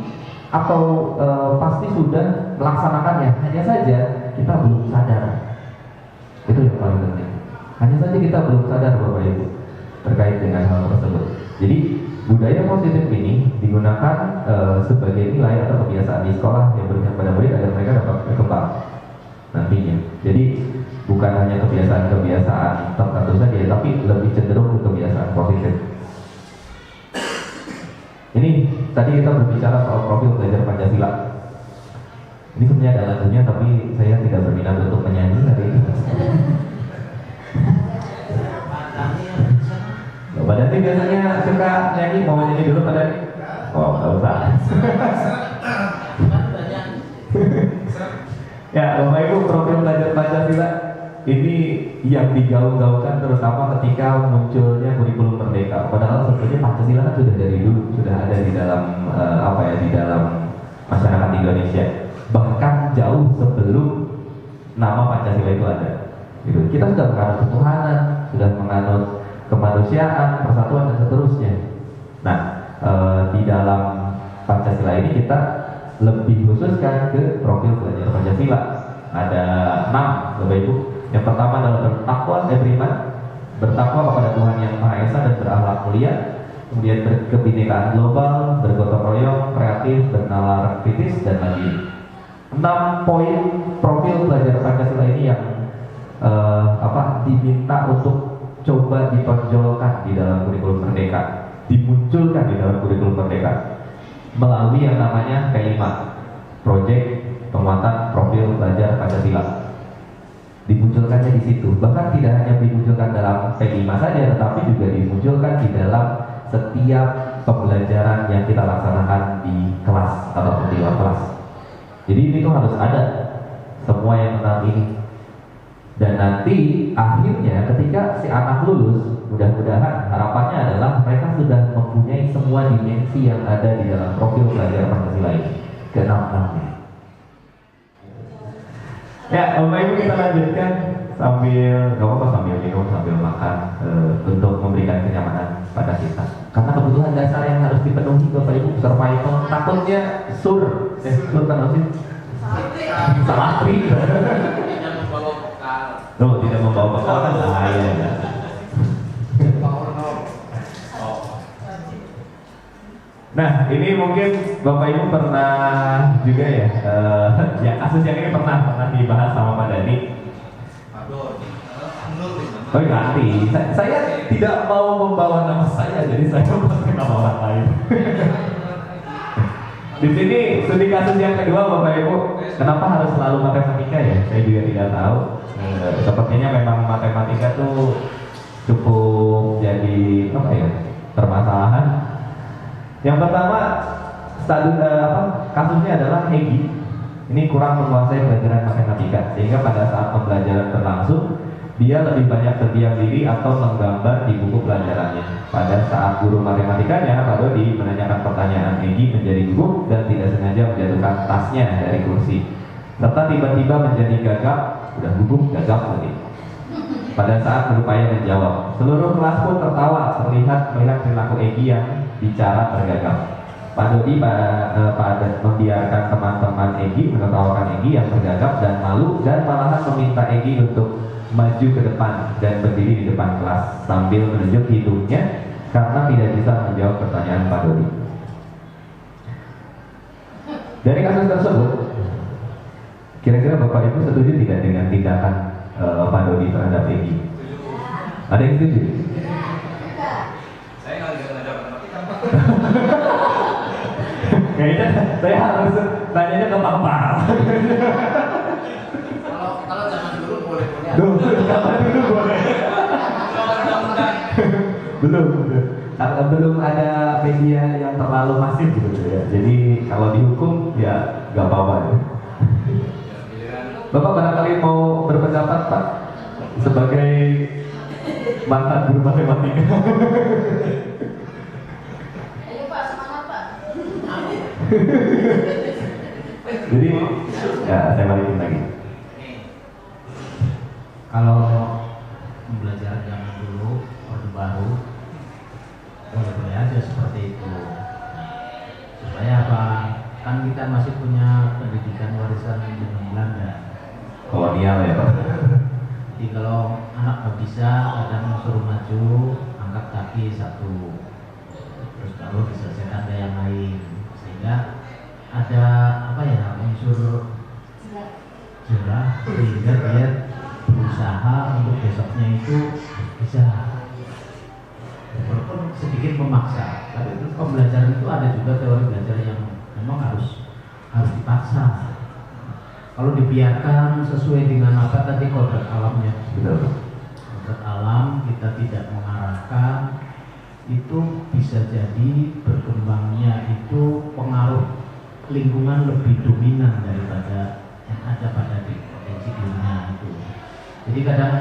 Speaker 4: pasti sudah melaksanakannya. Hanya saja kita belum sadar. Itu yang paling penting. Hanya saja kita belum sadar, Bapak Ibu, terkait dengan hal tersebut. Jadi budaya positif ini digunakan sebagai nilai atau kebiasaan di sekolah yang berpihak pada murid agar mereka dapat berkembang nantinya. Jadi bukan hanya kebiasaan-kebiasaan tertentu saja, tapi lebih cenderung ke kebiasaan positif. Ini tadi kita berbicara soal profil belajar Pancasila. Ini sebenarnya ada lagunya, tapi saya tidak berminat untuk menyanyi hari ini. Mbak Dani biasanya suka nyanyi, mau nyanyi dulu Mbak Dani? Oh, nggak usah. Ya, Bapak Ibu, profil belajar Pancasila ini yang digaung-gaungkan terutama ketika munculnya kurikulum Merdeka. Padahal sebenarnya Pancasila kan sudah dari dulu sudah ada di dalam di dalam masyarakat Indonesia. Bahkan jauh sebelum nama Pancasila itu ada. Gitu. Kita sudah menganut ketuhanan, sudah menganut kemanusiaan, persatuan dan seterusnya. Nah, di dalam Pancasila ini kita lebih khususkan ke profil belajar Pancasila. Ada 6, Bapak Ibu. Yang pertama adalah beriman, bertakwa kepada Tuhan Yang Maha Esa dan berakhlak mulia. Kemudian berkebinekaan global, bergotong royong, kreatif, bernalar kritis dan lagi. 6 poin profil belajar Pancasila ini yang diminta untuk coba ditonjolkan di dalam kurikulum Merdeka, dimunculkan di dalam kurikulum Merdeka melalui yang namanya P5, Proyek Penguatan Profil Belajar Pancasila. Dimunculkannya di situ. Bahkan tidak hanya dimunculkan dalam P5 saja, tetapi juga dimunculkan di dalam setiap pembelajaran yang kita laksanakan di kelas ataupun di luar kelas. Jadi itu harus ada semua yang tentang ini. Dan nanti akhirnya ketika si anak lulus, mudah-mudahan harapannya adalah mereka sudah mempunyai semua dimensi yang ada di dalam profil belajar Pancasila ini, ke-6-6-nya. Ya, Bapak Ibu, kita lanjutkan sambil sambil minum, sambil makan untuk memberikan kenyamanan pada kita. Karena kebutuhan dasar yang harus dipenuhi, Bapak Ibu, survival. Takutnya sur kan sih? Salatri. Loh, tidak membawa bekal kan bahaya ya. Nah, ini mungkin Bapak Ibu pernah juga ya, ya kasus yang ini pernah dibahas sama Pak Dani. Oh ganti, saya tidak mau membawa nama saya, jadi saya pakai nama orang lain. Di sini studi kasus yang kedua Bapak Ibu, kenapa harus selalu matematika ya? Saya juga tidak tahu. Sepertinya memang matematika tuh cukup jadi apa ya, permasalahan. Yang pertama kasusnya adalah Egy. Ini kurang menguasai pelajaran matematika, sehingga pada saat pembelajaran berlangsung dia lebih banyak terdiam diri atau menggambar di buku pelajarannya. Pada saat guru matematikanya, Pak Dodi menanyakan pertanyaan Egy menjadi gugup dan tidak sengaja menjatuhkan tasnya dari kursi, serta tiba-tiba menjadi gagap, udah gugup, gagap lagi. Pada saat berupaya menjawab, seluruh kelas pun tertawa melihat perilaku Egy yang bicara tergagap. Pak Dodi membiarkan teman-teman Egy menertawakan Egy yang tergagap dan malu, dan malahan meminta Egy untuk maju ke depan dan berdiri di depan kelas sambil menunjuk hidungnya karena tidak bisa menjawab pertanyaan Pak Dodi. Dari kasus tersebut, kira-kira Bapak Ibu setuju tidak dengan tindakan Pak Dodi terhadap Egy? Ada yang setuju?
Speaker 6: Saya nggak ngajar matematika.
Speaker 4: Kayaknya saya harus tanyanya ke Pak Pak.
Speaker 6: Kalau zaman dulu boleh.
Speaker 4: Zaman dulu boleh. Belum ada media yang terlalu masif gitu ya. Jadi kalau dihukum ya nggak apa-apa ya. Bapak barangkali mau berpendapat Pak sebagai mantan guru matematika.
Speaker 3: Ayo Pak, semangat Pak.
Speaker 4: Jadi ya saya balikin lagi.
Speaker 7: Kalau pembelajaran zaman dulu, Orde Baru, boleh-boleh aja seperti itu. Supaya apa? Kan kita masih punya pendidikan warisan zaman Belanda.
Speaker 4: Kolonial ya Pak.
Speaker 7: Jadi kalau anak nggak bisa, kadang suruh maju, angkat kaki satu, terus baru diselesaikan yang lain. Sehingga ada apa ya, unsur jerah sehingga dia berusaha untuk besoknya itu bisa, walaupun sedikit memaksa. Tapi itu pembelajaran itu ada juga teori belajar yang memang harus dipaksa. Kalau dibiarkan sesuai dengan apa tadi kodrat alamnya, kodrat alam kita tidak mengarahkan, itu bisa jadi berkembangnya itu pengaruh lingkungan lebih dominan daripada yang ada pada di potensi dunia itu. Jadi kadang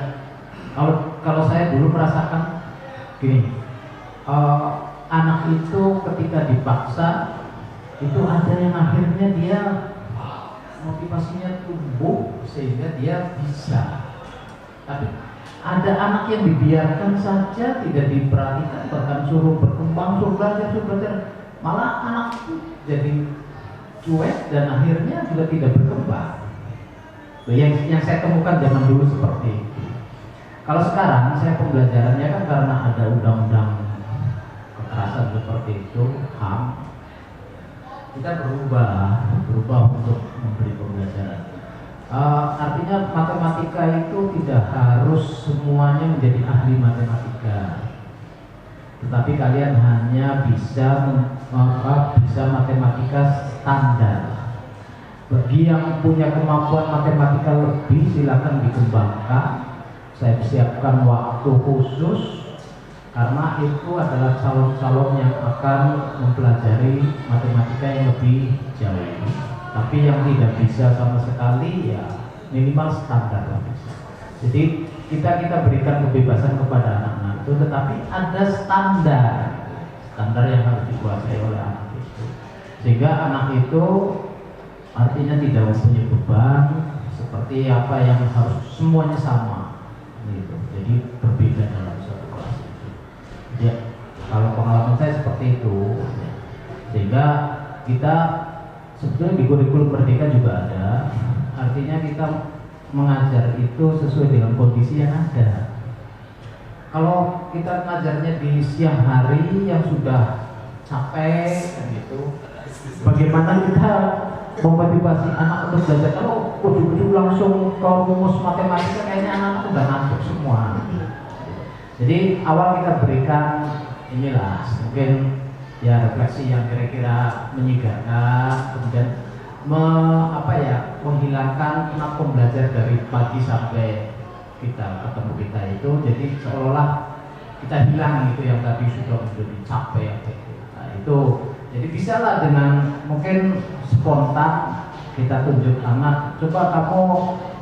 Speaker 7: kalau saya dulu merasakan gini, anak itu ketika dipaksa itu ada yang akhirnya dia motivasinya tumbuh sehingga dia bisa. Tapi ada anak yang dibiarkan saja, tidak diperhatikan, bahkan suruh berkembang, suruh belajar, malah anak itu jadi cuek dan akhirnya juga tidak berkembang. Yang saya temukan zaman dulu seperti itu. Kalau sekarang saya pembelajarannya kan karena ada undang-undang kekerasan seperti itu, HAM, kita berubah untuk memberi pembelajaran. Artinya matematika itu tidak harus semuanya menjadi ahli matematika, tetapi kalian hanya bisa matematika standar. Bagi yang punya kemampuan matematika lebih, silakan dikembangkan. Saya siapkan waktu khusus karena itu adalah calon-calon yang akan mempelajari matematika yang lebih jauh. Tapi yang tidak bisa sama sekali ya minimal standar lah bisa. Jadi kita berikan kebebasan kepada anak-anak itu, tetapi ada standar yang harus dikuasai oleh anak itu, sehingga anak itu artinya tidak mempunyai beban seperti apa yang harus semuanya sama gitu. Jadi berbeda dalam satu kelas itu. Ya, kalau pengalaman saya seperti itu, sehingga kita sebetulnya di kurikulum Merdeka juga ada, artinya kita mengajar itu sesuai dengan kondisi yang ada. Kalau kita mengajarnya di siang hari yang sudah capek kan gitu. Bagaimana kita memotivasi anak untuk belajar? Kalau ujuk-ujuk langsung ke rumus matematika kayaknya anak udah ngantuk semua. Jadi awal kita berikan inilah mungkin ya refleksi yang kira-kira menyegarkan, kemudian menghilangkan penat pembelajar dari pagi sampai kita ketemu kita itu, jadi seolah-olah kita hilang itu yang tadi sudah menjadi capek gitu. Nah itu jadi bisalah dengan mungkin spontan kita tunjuk anak, coba kamu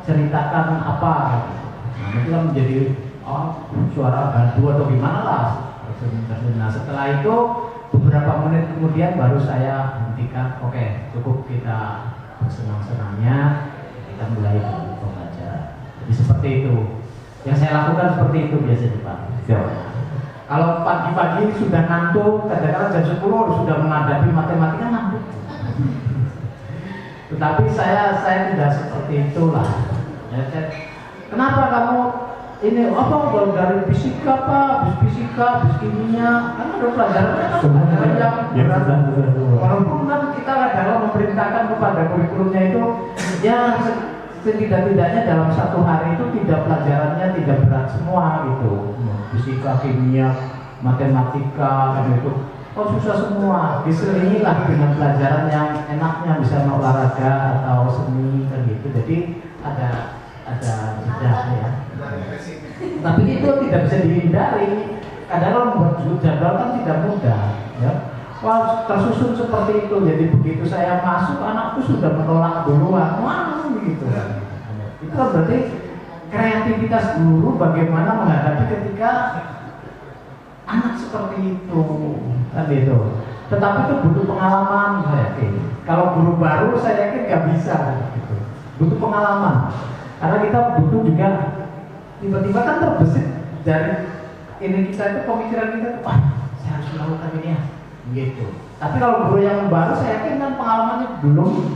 Speaker 7: ceritakan apa gitu. Nah itu kan menjadi suara bantu atau gimana lah. Nah setelah itu beberapa menit kemudian baru saya hentikan, oke, cukup kita bersenang-senangnya, kita mulai pembelajaran. Jadi seperti itu yang saya lakukan, seperti itu biasanya Pak. Kalau pagi-pagi sudah ngantuk, kadang-kadang jam 10 sudah menghadapi matematika ngantuk. Tetapi saya tidak seperti itulah. Ya, kenapa kamu ini dari fisika habis kimia, kan ada pelajarannya yang berat. Walaupun kan kita kadang memerintahkan kepada kurikulumnya itu ya setidak-tidaknya dalam satu hari itu pelajarannya tidak berat semua gitu. Fisika, kimia, matematika kan itu susah semua. Diselingilah dengan pelajaran yang enaknya, bisa olahraga atau seni kan gitu. Jadi ada jeda ya. Tapi itu tidak bisa dihindari. Kadang membuat jadwal kan tidak mudah ya. Wah, tersusun seperti itu. Jadi begitu saya masuk, anakku sudah menolak duluan. Wah, begitu. Itu kan berarti kreativitas guru bagaimana menghadapi ketika anak seperti itu kan itu. Tetapi itu butuh pengalaman, saya yakin. Kalau guru baru saya yakin nggak bisa gitu. Butuh pengalaman. Karena kita butuh juga tiba-tiba kan terbesit dari ini kita itu, pemikiran kita tuh, saya harus melakukan ini ya, gitu. Tapi kalau guru yang baru saya yakin kan pengalamannya belum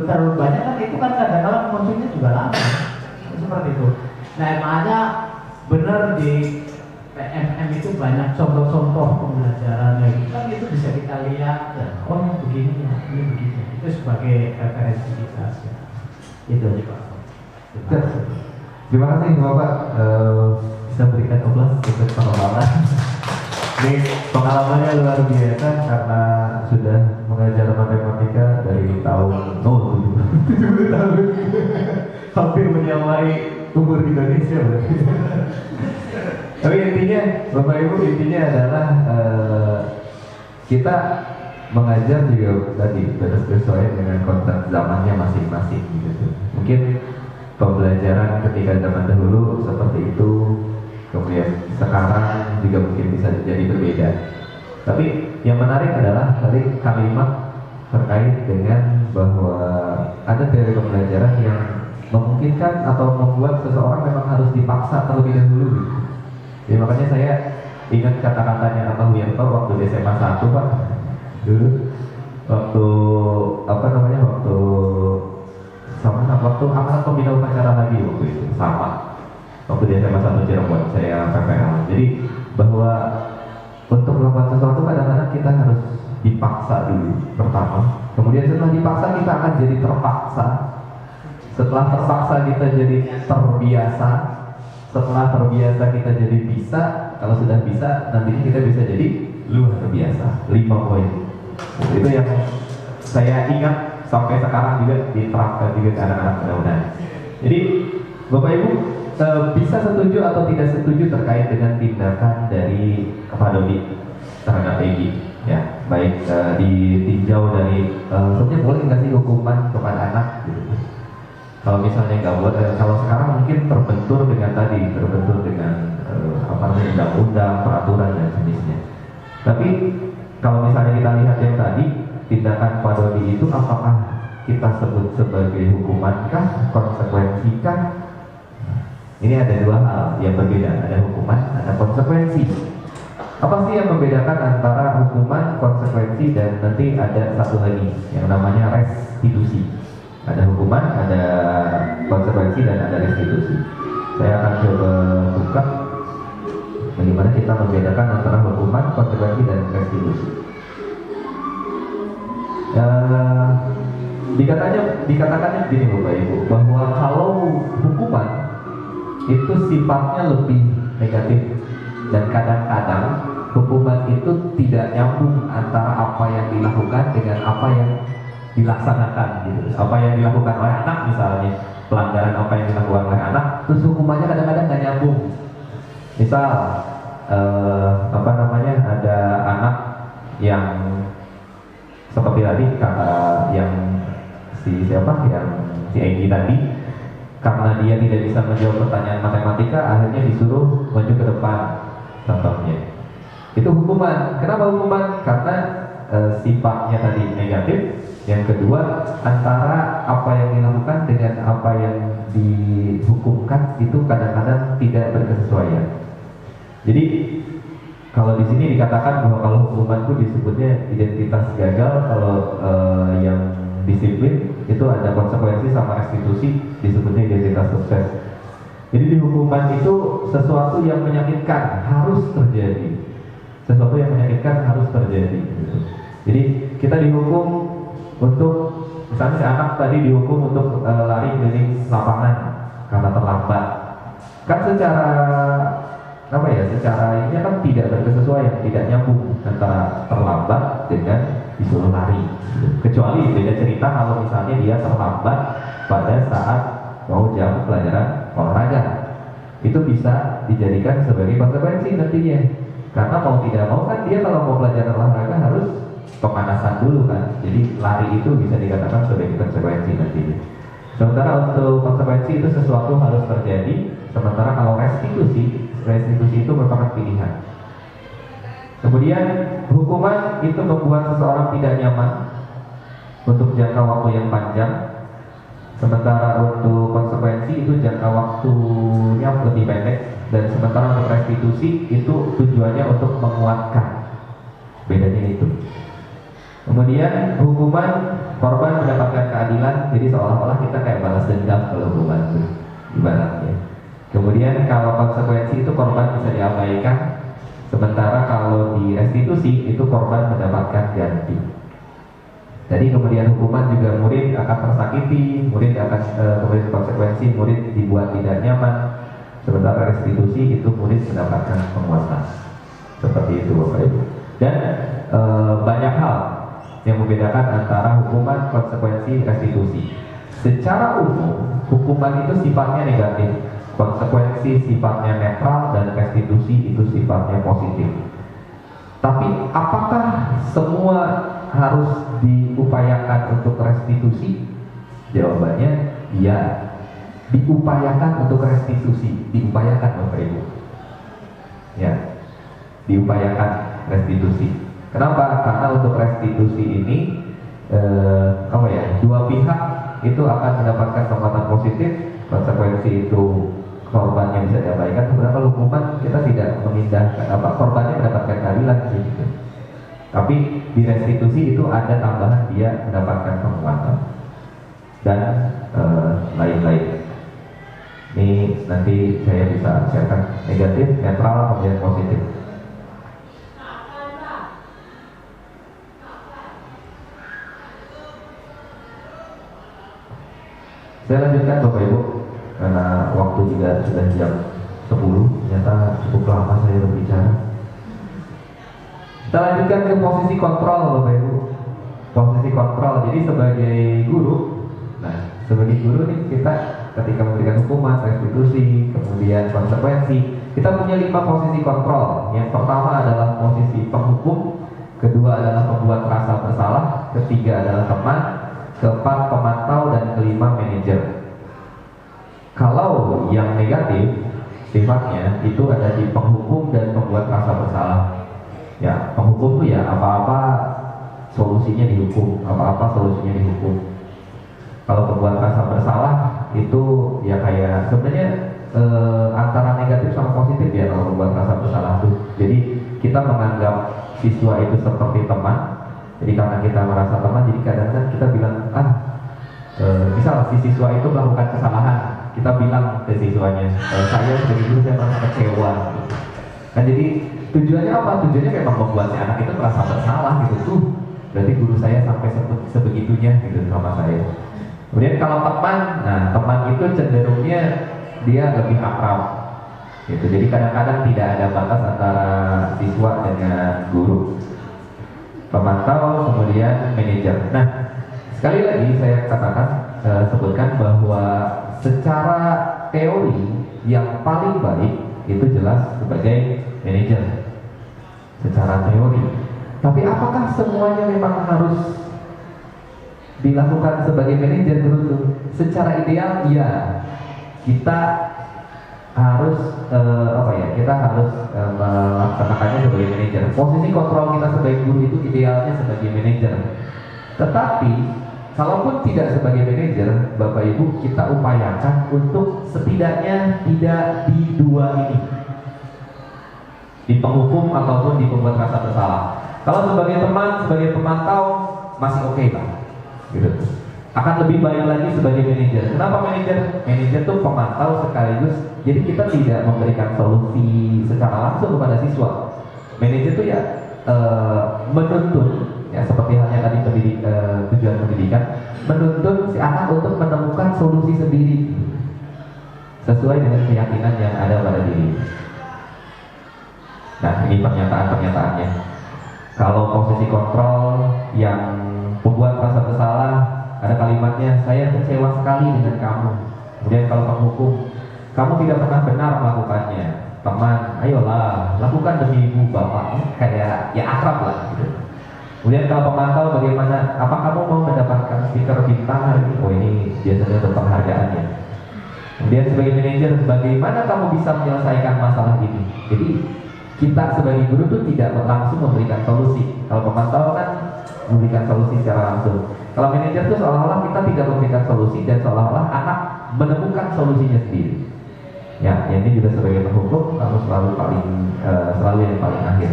Speaker 7: terlalu banyak kan, itu kan kadang-kadang munculnya juga lama. Seperti itu. Nah makanya benar di PMM itu banyak contoh-contoh pembelajaran yang kan itu bisa kita lihat ya, ini begini ya, ini begini. Itu sebagai referensi kita ya. Itu aja Pak.
Speaker 4: Terima kasih Bapak bisa berikan kelas untuk pengalaman. Ini pengalamannya luar biasa karena sudah mengajar matematika dari tahun 70 tahun, hampir menyamai umur Indonesia. Tapi intinya, Bapak Ibu, intinya adalah kita mengajar juga tadi bersesuaian dengan konteks zamannya masing-masing gitu. Mungkin pembelajaran ketika zaman dahulu seperti itu, kemudian sekarang juga mungkin bisa jadi berbeda. Tapi yang menarik adalah tadi kalimat terkait dengan bahwa ada teori pembelajaran yang memungkinkan atau membuat seseorang memang harus dipaksa terlebih dahulu. Jadi makanya saya ingat kata-katanya Pak Wianto waktu di SMA 1 Pak, dulu waktu amanat pembina upacara lagi waktu itu sama waktu di SMA 1 Cirebon saya PPL. Jadi bahwa untuk melakukan sesuatu kadang-kadang kita harus dipaksa dulu pertama, kemudian setelah dipaksa kita akan jadi terpaksa, setelah terpaksa kita jadi terbiasa, setelah terbiasa kita jadi bisa, kalau sudah bisa nanti kita bisa jadi luar biasa. 5 poin itu yang saya ingat sampai sekarang juga diterapkan juga ke anak-anak mudah-mudahan. Jadi Bapak Ibu bisa setuju atau tidak setuju terkait dengan tindakan dari Pak Dodi terhadap Egy ya, baik ditinjau dari sebenarnya boleh nggak sih hukuman kepada anak gitu. Kalau misalnya nggak boleh, kalau sekarang mungkin terbentur dengan undang-undang, peraturan dan sejenisnya. Tapi kalau misalnya kita lihat yang tadi, tindakan Pak Dodi itu apakah kita sebut sebagai hukuman kah, konsekuensi kah? Ini ada dua hal yang berbeda, ada hukuman, ada konsekuensi. Apa sih yang membedakan antara hukuman, konsekuensi, dan nanti ada satu lagi yang namanya restitusi. Ada hukuman, ada konsekuensi, dan ada restitusi. Saya akan coba buka bagaimana kita membedakan antara hukuman, konsekuensi, dan restitusi. Dikatakannya begini Bapak Ibu, bahwa kalau hukuman itu sifatnya lebih negatif, dan kadang-kadang hukuman itu tidak nyambung antara apa yang dilakukan dengan apa yang dilaksanakan gitu. Apa yang dilakukan oleh anak misalnya, pelanggaran apa yang dilakukan oleh anak, terus hukumannya kadang-kadang nggak nyambung. Misal ada anak yang seperti tadi kata yang si Egy tadi, karena dia tidak bisa menjawab pertanyaan matematika, akhirnya disuruh maju ke depan contohnya. Itu hukuman. Kenapa hukuman? Karena sifatnya tadi negatif. Yang kedua, antara apa yang dilakukan dengan apa yang dihukumkan itu kadang-kadang tidak berkesesuaian. Jadi kalau di sini dikatakan bahwa kalau hukuman itu disebutnya identitas gagal, kalau yang disiplin itu ada konsekuensi sama restitusi disebutnya identitas sukses. Jadi di hukuman itu sesuatu yang menyakitkan harus terjadi, sesuatu yang menyakitkan harus terjadi. Jadi kita dihukum untuk, misalnya si anak tadi dihukum untuk lari keliling lapangan karena terlambat. Kan secara ini kan tidak berkesesuaian, tidak nyambung antara terlambat dengan disuruh lari. Kecuali beda cerita kalau misalnya dia terlambat pada saat mau jam pelajaran olahraga, itu bisa dijadikan sebagai konsekuensi nantinya. Karena mau tidak mau kan dia kalau mau pelajaran olahraga harus pemanasan dulu kan. Jadi lari itu bisa dikatakan sebagai konsekuensi nantinya. Sementara untuk konsekuensi itu sesuatu harus terjadi. Sementara kalau restitusi itu merupakan pilihan. Kemudian hukuman itu membuat seseorang tidak nyaman untuk jangka waktu yang panjang. Sementara untuk konsekuensi itu jangka waktunya lebih pendek. Dan sementara untuk restitusi itu tujuannya untuk menguatkan. Bedanya itu. Kemudian hukuman, korban mendapatkan keadilan, jadi seolah-olah kita kayak balas dendam kalau hukuman itu ibaratnya. Kemudian kalau konsekuensi itu korban bisa diabaikan, sementara kalau di restitusi itu korban mendapatkan ganti. Jadi kemudian hukuman juga murid akan tersakiti, murid akan kemudian konsekuensi murid dibuat tidak nyaman, sementara restitusi itu murid mendapatkan penguasaan. Seperti itu Bapak Ibu. Dan banyak hal yang membedakan antara hukuman, konsekuensi, restitusi. Secara umum hukuman itu sifatnya negatif, konsekuensi sifatnya netral, dan restitusi itu sifatnya positif. Tapi apakah semua harus diupayakan untuk restitusi? Jawabannya iya. Diupayakan untuk restitusi, diupayakan Bapak Ibu. Ya, diupayakan restitusi. Kenapa? Karena untuk restitusi ini dua pihak itu akan mendapatkan penguatan positif, konsekuensi itu korbannya bisa diabaikan. Sebenarnya kalau hukuman kita tidak memindahkan korbannya mendapatkan keadilan gitu. Tapi di restitusi itu ada tambahan dia mendapatkan penguatan dan lain-lain. Ini nanti saya bisa sharekan negatif, netral, kemudian positif. Saya lanjutkan Bapak Ibu, karena waktu juga sudah jam 10, ternyata cukup lama saya berbicara. Kita lanjutkan ke posisi kontrol Bapak Ibu. Posisi kontrol, jadi sebagai guru, sebagai guru nih kita ketika memberikan hukuman, restitusi, kemudian konsekuensi, kita punya 5 posisi kontrol. Yang pertama adalah posisi penghukum, kedua adalah pembuat rasa bersalah, ketiga adalah teman, keempat pemantau, dan kelima manajer. Kalau yang negatif sifatnya itu ada di penghukum dan pembuat rasa bersalah. Ya, penghukum itu ya apa-apa solusinya dihukum, apa-apa solusinya dihukum. Kalau pembuat rasa bersalah itu ya kayak sebenarnya antara negatif sama positif ya kalau pembuat rasa bersalah itu. Jadi kita menganggap siswa itu seperti teman. Jadi karena kita merasa teman, jadi kadang-kadang kita bilang misal si siswa itu melakukan kesalahan, kita bilang ke siswanya, saya sebagai guru saya merasa kecewa. Nah jadi tujuannya apa? Tujuannya memang membuat si anak itu merasa bersalah gitu tuh. berarti guru saya sampai sebegitunya gitu sama saya. Kemudian kalau teman, nah teman itu cenderungnya dia lebih akrab gitu. Jadi kadang-kadang tidak ada batas antara siswa dengan guru. Pemantau, kemudian manajer. Nah, sekali lagi saya katakan, sebutkan bahwa secara teori yang paling baik itu jelas sebagai manajer secara teori. Tapi apakah semuanya memang harus dilakukan sebagai manajer dulu? Secara ideal, ya kita harus kita harus melaksanakannya sebagai manajer. Posisi kontrol kita sebagai guru itu idealnya sebagai manajer. Tetapi kalaupun tidak sebagai manajer, Bapak Ibu, kita upayakan untuk setidaknya tidak di dua ini, di penghukum ataupun di pembuat rasa bersalah. Kalau sebagai teman, sebagai pemantau masih oke, Pak. Gitu. Akan lebih baik lagi sebagai manajer. Kenapa manajer? Manajer itu pemantau sekaligus. Jadi kita tidak memberikan solusi secara langsung kepada siswa. Manajer itu ya menuntun, ya seperti halnya tadi tujuan pendidikan, menuntun si anak untuk menemukan solusi sendiri sesuai dengan keyakinan yang ada pada diri. Nah, ini pernyataan-pernyataannya. Kalau posisi kontrol yang membuat rasa bersalah, ada kalimatnya, saya kecewa sekali dengan kamu. Kemudian kalau penghukum, kamu tidak pernah benar melakukannya. Teman, ayolah, lakukan demi ibu bapak. Kayak ya akrab lah gitu. Kemudian kalau pemantau, bagaimana? Apa kamu mau mendapatkan stiker bintang hari ini? Oh, ini biasanya untuk penghargaannya. Kemudian sebagai manajer, bagaimana kamu bisa menyelesaikan masalah ini? Jadi kita sebagai guru itu tidak langsung memberikan solusi. Kalau pemantau kan memberikan solusi secara langsung. Kalau manajer itu seolah-olah kita tidak memberikan solusi dan seolah-olah anak menemukan solusinya sendiri. Ya, ini juga sebagai penghukum kamu selalu yang paling akhir.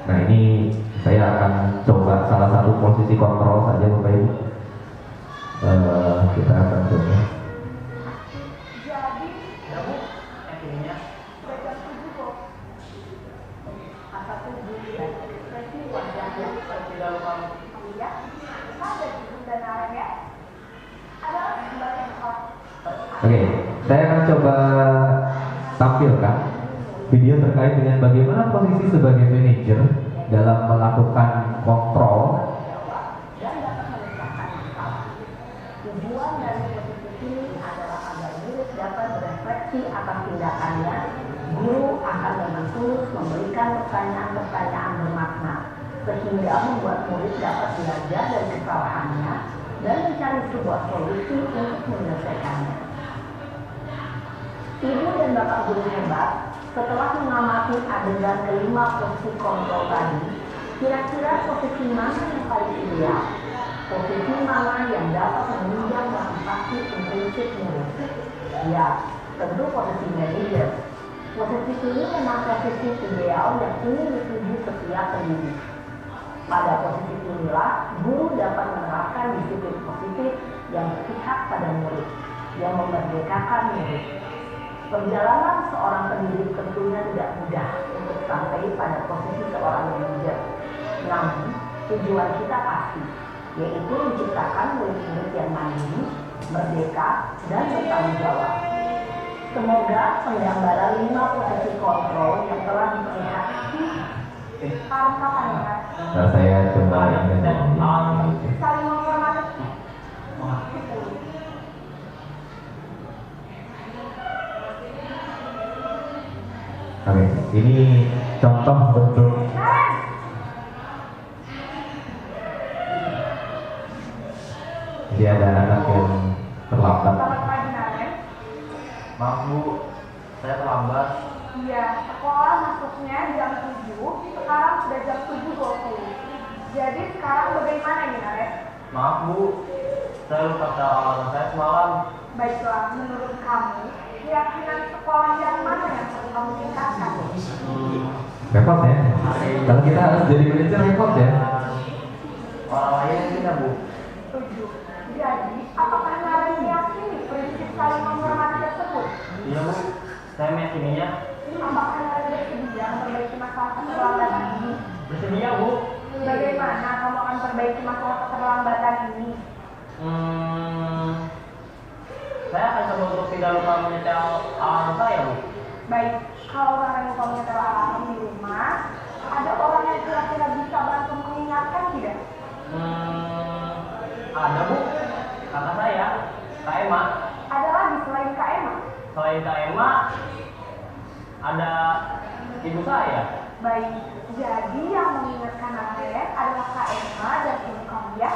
Speaker 4: Nah, ini saya akan coba salah satu posisi kontrol saja, Bapak Ibu. Kita akan coba. Oke, saya akan coba tampilkan video terkait dengan bagaimana posisi sebagai manajer dalam melakukan kontrol.
Speaker 8: Tujuan dari posisi ini adalah agar murid dapat berefleksi atas tindakannya. Guru akan dengan tulus memberikan pertanyaan-pertanyaan bermakna sehingga membuat murid dapat belajar dari kesalahannya dan mencari sebuah solusi untuk menyelesaikannya. Ibu dan bapak guru hebat, setelah mengamati adegan kelima posisi kontrol tadi, kira-kira posisi mana yang paling ideal? Posisi mana yang dapat menunjang motivasi intrinsik murid? Ya, tentu posisi manajer. Posisi ini memang posisi ideal yang ingin dituju setiap pendidik. Pada posisi inilah, guru dapat menerapkan disiplin positif yang berpihak pada murid, yang memerdekakan murid. Perjalanan seorang pendidik tentunya tidak mudah untuk sampai pada posisi seorang manajer. Namun, tujuan kita pasti, yaitu menciptakan murid-murid yang mandiri, merdeka, dan bertanggung jawab. Semoga penggambaran 5 posisi kontrol yang telah diperlihatkan kapan ya?
Speaker 4: Nah, saya coba ingin
Speaker 8: Saling menghormati.
Speaker 4: Oke, ini contoh untuk jadi ada anak yang terlambat.
Speaker 8: Selamat pagi, Naren.
Speaker 6: Maaf Bu, saya terlambat.
Speaker 8: Iya, sekolah masuknya jam 7, sekarang sudah jam 7.20. Jadi sekarang bagaimana ini, Naren?
Speaker 6: Maaf Bu, saya lupa cara saya semalam.
Speaker 8: Baiklah, menurut kamu, keyakinan sekolah yang mana yang perlu kamu tingkatkan?
Speaker 4: Repot ya. Kalau kita harus jadi manajer repot ya.
Speaker 6: Orang lain kita Bu.
Speaker 8: Setuju. Jadi, apakah Naren meyakini prinsip saling menghormati tersebut?
Speaker 6: Iya Bu, saya meyakininya.
Speaker 8: Apakah Naren bersedia memperbaiki masalah keterlambatan ini?
Speaker 6: Bersedia Bu.
Speaker 8: Bagaimana kamu akan perbaiki masalah keterlambatan ini?
Speaker 6: Saya akan coba untuk tidak lupa menyetel alarm saya, Bu.
Speaker 8: Baik, kalau kalian lupa menyetel alarm di rumah, ada orang yang kira-kira bisa bantu mengingatkan tidak?
Speaker 6: Ada, Bu. Kata saya, Kak Emma.
Speaker 8: Ada lagi selain Kak Emma?
Speaker 6: Selain Kak Emma, ada ibu saya.
Speaker 8: Baik, jadi yang mengingatkan kalian adalah Kak Emma dan ibu kamu ya?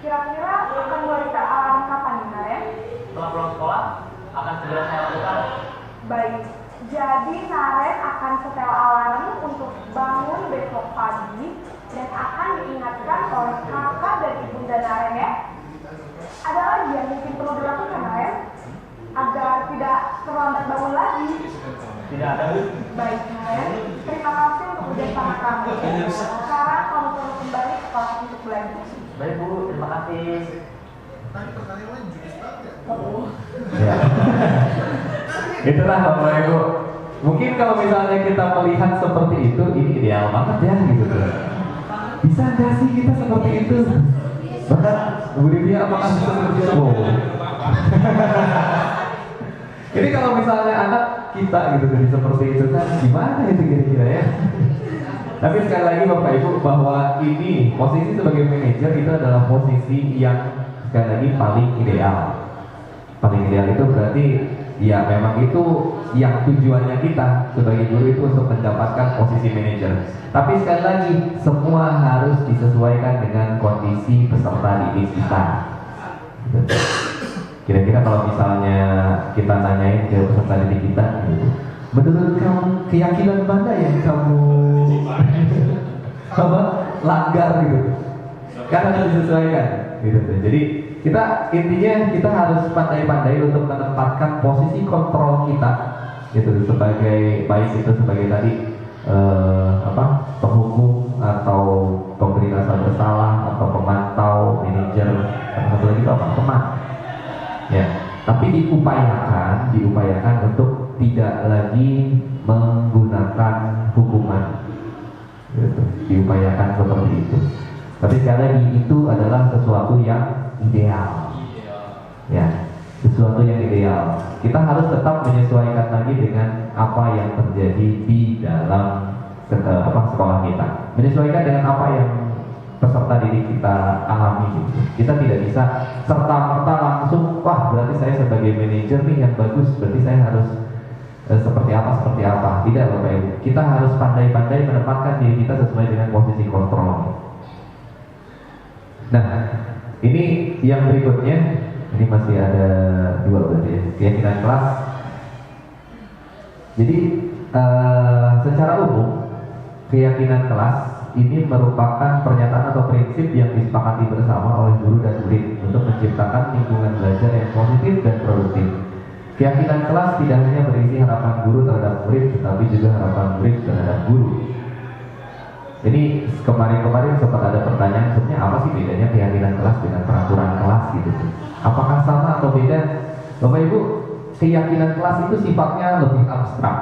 Speaker 8: Kira-kira akan mulai alarm kapan nih kalian?
Speaker 6: Setelah pulang sekolah, akan segera saya lakukan.
Speaker 8: Baik, jadi Naren akan setel alarm untuk bangun besok pagi dan akan diingatkan oleh kakak dan ibunda Naren ya. Ada lagi yang mungkin perlu dilakukan Naren agar tidak terlambat bangun lagi?
Speaker 6: Tidak ada, Bu.
Speaker 8: Baik Naren, terima kasih untuk kerjasama kamu. Sekarang kamu perlu kembali ke kelas untuk belajar.
Speaker 6: Baik, Bu. Terima kasih.
Speaker 4: Ya. Itulah Bapak Ibu. Mungkin kalau misalnya kita melihat seperti itu, ini ideal banget ya gitu tuh. Bisa nggak sih kita seperti itu? Bahkan Bu Livia apakah seperti itu? Oh. Ini kalau misalnya anak kita gitu tuh seperti itu kan gimana itu kira-kira ya? Tapi sekali lagi Bapak Ibu bahwa ini posisi sebagai manajer itu adalah posisi yang sekali lagi paling ideal. Paling ideal itu berarti ya memang itu yang tujuannya kita sebagai guru itu untuk mendapatkan posisi manajer. Tapi sekali lagi semua harus disesuaikan dengan kondisi peserta didik kita. Kira-kira kalau misalnya kita nanyain ke peserta didik kita, gitu, menurut kamu keyakinan mana yang kamu langgar gitu? Kan harus disesuaikan gitu. Jadi intinya kita harus pandai-pandai untuk menempatkan posisi kontrol kita gitu sebagai baik itu sebagai tadi penghukum atau pemberi rasa bersalah atau pemantau, manajer, dan satu lagi itu apa? Teman. Ya, tapi diupayakan untuk tidak lagi menggunakan hukuman. Gitu. Diupayakan seperti itu. Tapi sekali lagi itu adalah sesuatu yang ideal. Ya, sesuatu yang ideal. Kita harus tetap menyesuaikan lagi dengan apa yang terjadi di dalam sekolah kita. Menyesuaikan dengan apa yang peserta didik kita alami gitu. Kita tidak bisa serta-merta langsung, wah berarti saya sebagai manajer nih yang bagus, berarti saya harus seperti apa. Tidak Bapak Ibu. Kita harus pandai-pandai menempatkan diri kita sesuai dengan posisi kontrol. Nah, ini yang berikutnya, ini masih ada 2 berarti ya, keyakinan kelas. Jadi secara umum keyakinan kelas ini merupakan pernyataan atau prinsip yang disepakati bersama oleh guru dan murid untuk menciptakan lingkungan belajar yang positif dan produktif. Keyakinan kelas tidak hanya berisi harapan guru terhadap murid, tetapi juga harapan murid terhadap guru. Ini kemarin sempat ada pertanyaan, sebenarnya apa sih bedanya keyakinan kelas dengan peraturan kelas gitu? Apakah sama atau beda? Bapak Ibu, keyakinan kelas itu sifatnya lebih abstrak.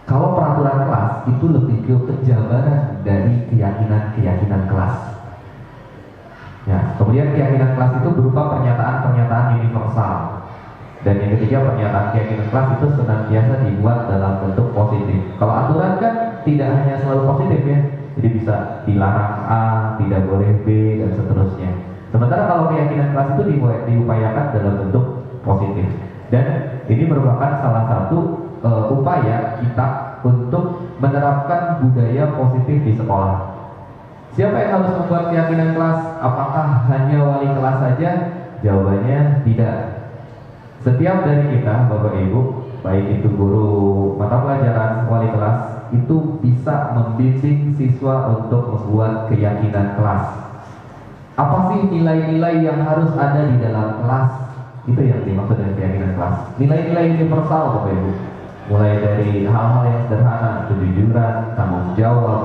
Speaker 4: Kalau peraturan kelas itu lebih ke penjabaran dari keyakinan kelas. Ya, kemudian keyakinan kelas itu berupa pernyataan-pernyataan universal. Dan yang ketiga, pernyataan keyakinan kelas itu senantiasa dibuat dalam bentuk positif. Kalau aturan kan tidak hanya selalu positif ya. Jadi bisa dilarang A, tidak boleh B, dan seterusnya. Sementara kalau keyakinan kelas itu diupayakan dalam bentuk positif. Dan ini merupakan salah satu upaya kita untuk menerapkan budaya positif di sekolah. Siapa yang harus membuat keyakinan kelas? Apakah hanya wali kelas saja? Jawabannya tidak. Setiap dari kita, Bapak Ibu, baik itu guru mata pelajaran, wali kelas, itu bisa membimbing siswa untuk membuat keyakinan kelas. Apa sih nilai-nilai yang harus ada di dalam kelas? Itu yang dimaksud dengan keyakinan kelas. Nilai-nilai universal, Bapak Ibu. Mulai dari hal-hal yang sederhana, kejujuran, tanggung jawab,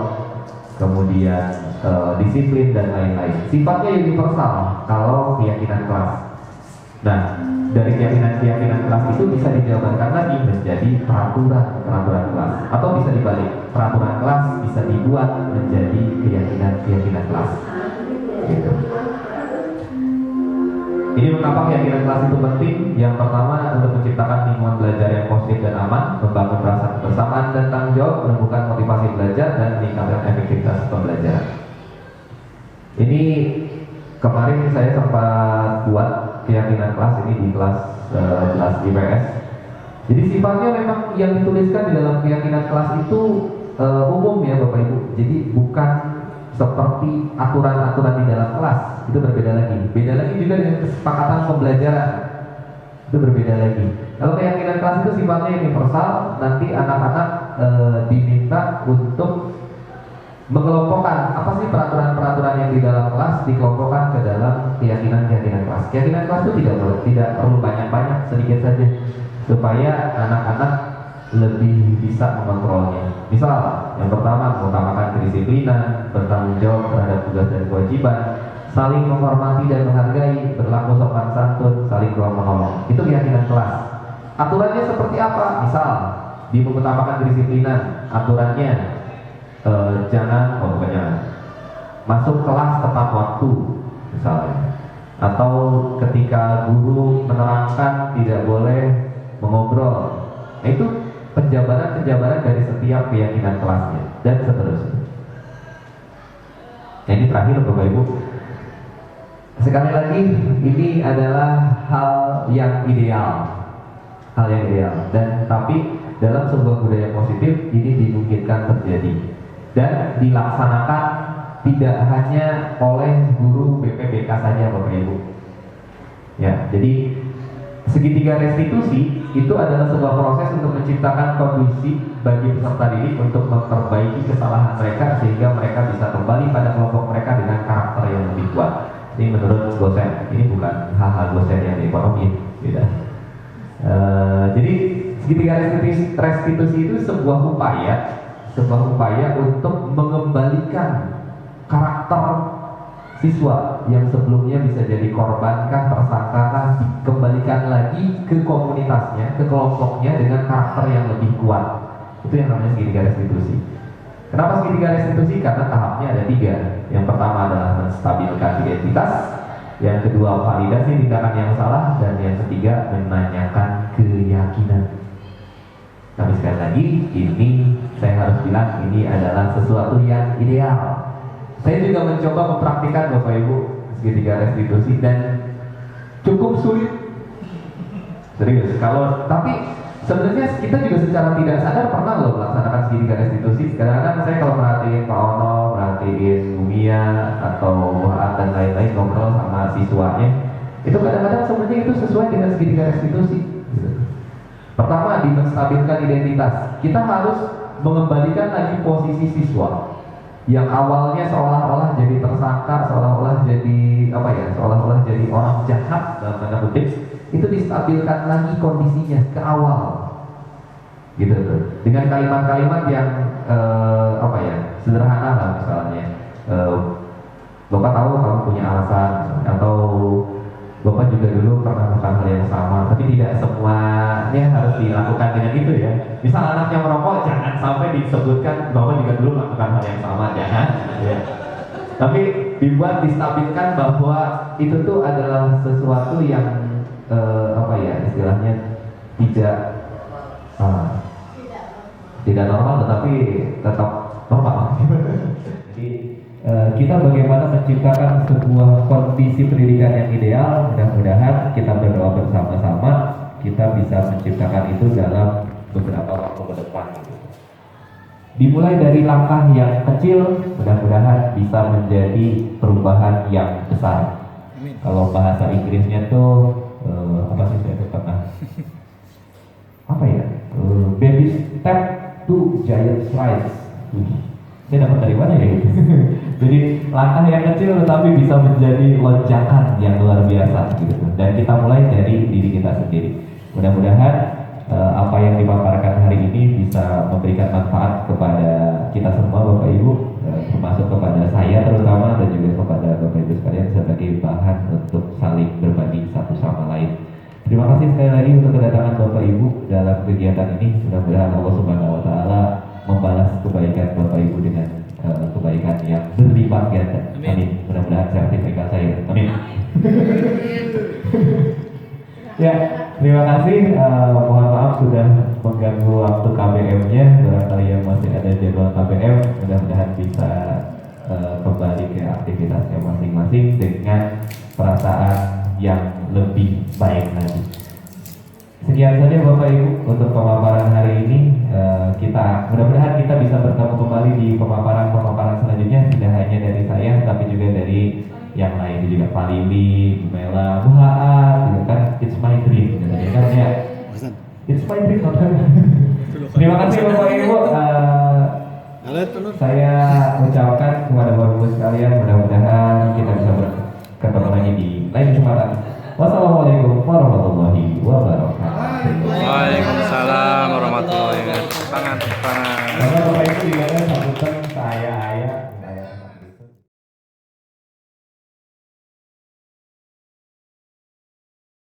Speaker 4: kemudian disiplin dan lain-lain. Sifatnya universal kalau keyakinan kelas. Nah, dari keyakinan kelas itu bisa dijabarkan lagi menjadi peraturan kelas, atau bisa dibalik, peraturan kelas bisa dibuat menjadi keyakinan kelas. Gitu. Ini mengapa keyakinan kelas itu penting? Yang pertama, untuk menciptakan lingkungan belajar yang positif dan aman, membangun rasa kebersamaan dan tanggung jawab, menumbuhkan motivasi belajar dan meningkatkan efektivitas pembelajaran. Ini kemarin saya sempat buat keyakinan kelas ini di kelas IPS. Jadi sifatnya memang yang dituliskan di dalam keyakinan kelas itu umum ya Bapak Ibu. Jadi bukan seperti aturan-aturan di dalam kelas, itu berbeda lagi. Beda lagi juga dengan kesepakatan pembelajaran, itu berbeda lagi. Kalau keyakinan kelas itu sifatnya universal, nanti anak-anak diminta untuk mengelompokkan apa sih peraturan-peraturan yang di dalam kelas, dikelompokkan ke dalam keyakinan kelas. Keyakinan kelas itu tidak perlu banyak-banyak, sedikit saja, supaya anak-anak lebih bisa mengontrolnya. Misal, yang pertama, mengutamakan kedisiplinan, bertanggung jawab terhadap tugas dan kewajiban, saling menghormati dan menghargai, berlaku sopan santun, saling tolong-menolong. Itu keyakinan kelas. Aturannya seperti apa? Misal, di mengutamakan kedisiplinan, aturannya jangan masuk kelas tepat waktu, misalnya. Atau ketika guru menerangkan tidak boleh mengobrol. Nah, itu penjabaran dari setiap keyakinan kelasnya dan seterusnya. Nah, ini terakhir Bapak Ibu. Sekali lagi, ini adalah hal yang ideal, dan tapi dalam sebuah budaya positif ini dimungkinkan terjadi dan dilaksanakan tidak hanya oleh guru BPBK saja Bapak Ibu. Ya, jadi segitiga restitusi itu adalah sebuah proses untuk menciptakan kondisi bagi peserta didik untuk memperbaiki kesalahan mereka sehingga mereka bisa kembali pada kelompok mereka dengan karakter yang lebih kuat. Ini menurut dosen, ini bukan hal-hal dosen yang di ekonomi, beda. Jadi segitiga restitusi itu sebuah upaya untuk mengembalikan karakter siswa yang sebelumnya bisa jadi korbankah, tersangkakah, dikembalikan lagi ke komunitasnya, ke kelompoknya dengan karakter yang lebih kuat. Itu yang namanya segitiga restitusi. Kenapa segitiga restitusi? Karena tahapnya ada 3. Yang pertama adalah menstabilkan identitas, yang kedua validasi tindakan yang salah, dan yang ketiga menanyakan keyakinan. Tapi sekali lagi, ini saya harus bilang ini adalah sesuatu yang ideal. Saya juga mencoba mempraktikkan Bapak Ibu segitiga restitusi dan cukup sulit. Serius. Tapi sebenarnya kita juga secara tidak sadar pernah loh melaksanakan segitiga restitusi. Kadang-kadang saya kalau merhatiin Pak Ono, merhatiin Umia atau Wahat dan lain-lain ngobrol sama siswanya, itu kadang-kadang sebenarnya itu sesuai dengan segitiga restitusi. Pertama, di menstabilkan identitas. Kita harus mengembalikan lagi posisi siswa yang awalnya seolah-olah jadi tersangka, seolah-olah jadi seolah-olah jadi orang jahat dalam tanda kutip. Itu distabilkan lagi kondisinya ke awal, gitu tuh. Dengan kalimat-kalimat yang sederhana lah, misalnya Bapak tahu kamu punya alasan, atau Bapak juga dulu pernah melakukan hal yang sama, tapi tidak semuanya harus dilakukan dengan itu ya. Misal anaknya merokok, jangan sampai disebutkan Bapak juga dulu melakukan hal yang sama, jangan ya. Tapi dibuat distabilkan bahwa itu tuh adalah sesuatu yang istilahnya tidak normal, tetapi tetap normal. Jadi kita bagaimana menciptakan sebuah kondisi pendidikan yang ideal. Mudah-mudahan kita berdoa bersama-sama kita bisa menciptakan itu dalam beberapa waktu ke depan. Dimulai dari langkah yang kecil, mudah-mudahan bisa menjadi perubahan yang besar. Kalau bahasa Inggrisnya tuh baby step to giant strides. Saya dapat dari mana ya? Jadi langkah yang kecil tetapi bisa menjadi lonjakan yang luar biasa gitu. Dan kita mulai dari diri kita sendiri. Mudah-mudahan apa yang dipaparkan hari ini bisa memberikan manfaat kepada kita semua Bapak Ibu, termasuk kepada saya terutama dan juga kepada Bapak Ibu sekalian sebagai bahan untuk saling berbagi satu sama lain. kegiatan ini. Mudah-mudahan Allah Subhanahu wa taala membalas kebaikan Bapak Ibu dengan kebaikan yang berlipat ganda. Amin. Mudah-mudahan sertifikat saya. Amin. Ya, terima kasih. Mohon maaf sudah mengganggu waktu KBM-nya. Barangkali yang masih ada jadwal KBM, mudah-mudahan bisa kembali ke aktivitasnya masing-masing dengan perasaan yang lebih baik lagi. Sekian saja Bapak Ibu untuk pemaparan hari ini. Kita mudah-mudahan kita bisa bertemu kembali di pemaparan selanjutnya, tidak hanya dari saya tapi juga dari yang lain juga, Pak Lili, Bu Mela, Bu Haa, juga kan it's my dream katanya kan ya. It's my dream. Terima kasih Bapak Ibu. Saya ucapkan kepada Bapak Ibu sekalian, mudah-mudahan kita bisa bertemu lagi di lain kesempatan. Wassalamualaikum warahmatullahi wabarakatuh.
Speaker 9: Waalaikumsalam warahmatullahi wabarakatuh. Tangan.
Speaker 4: Bapak Ibu juga sambutan saya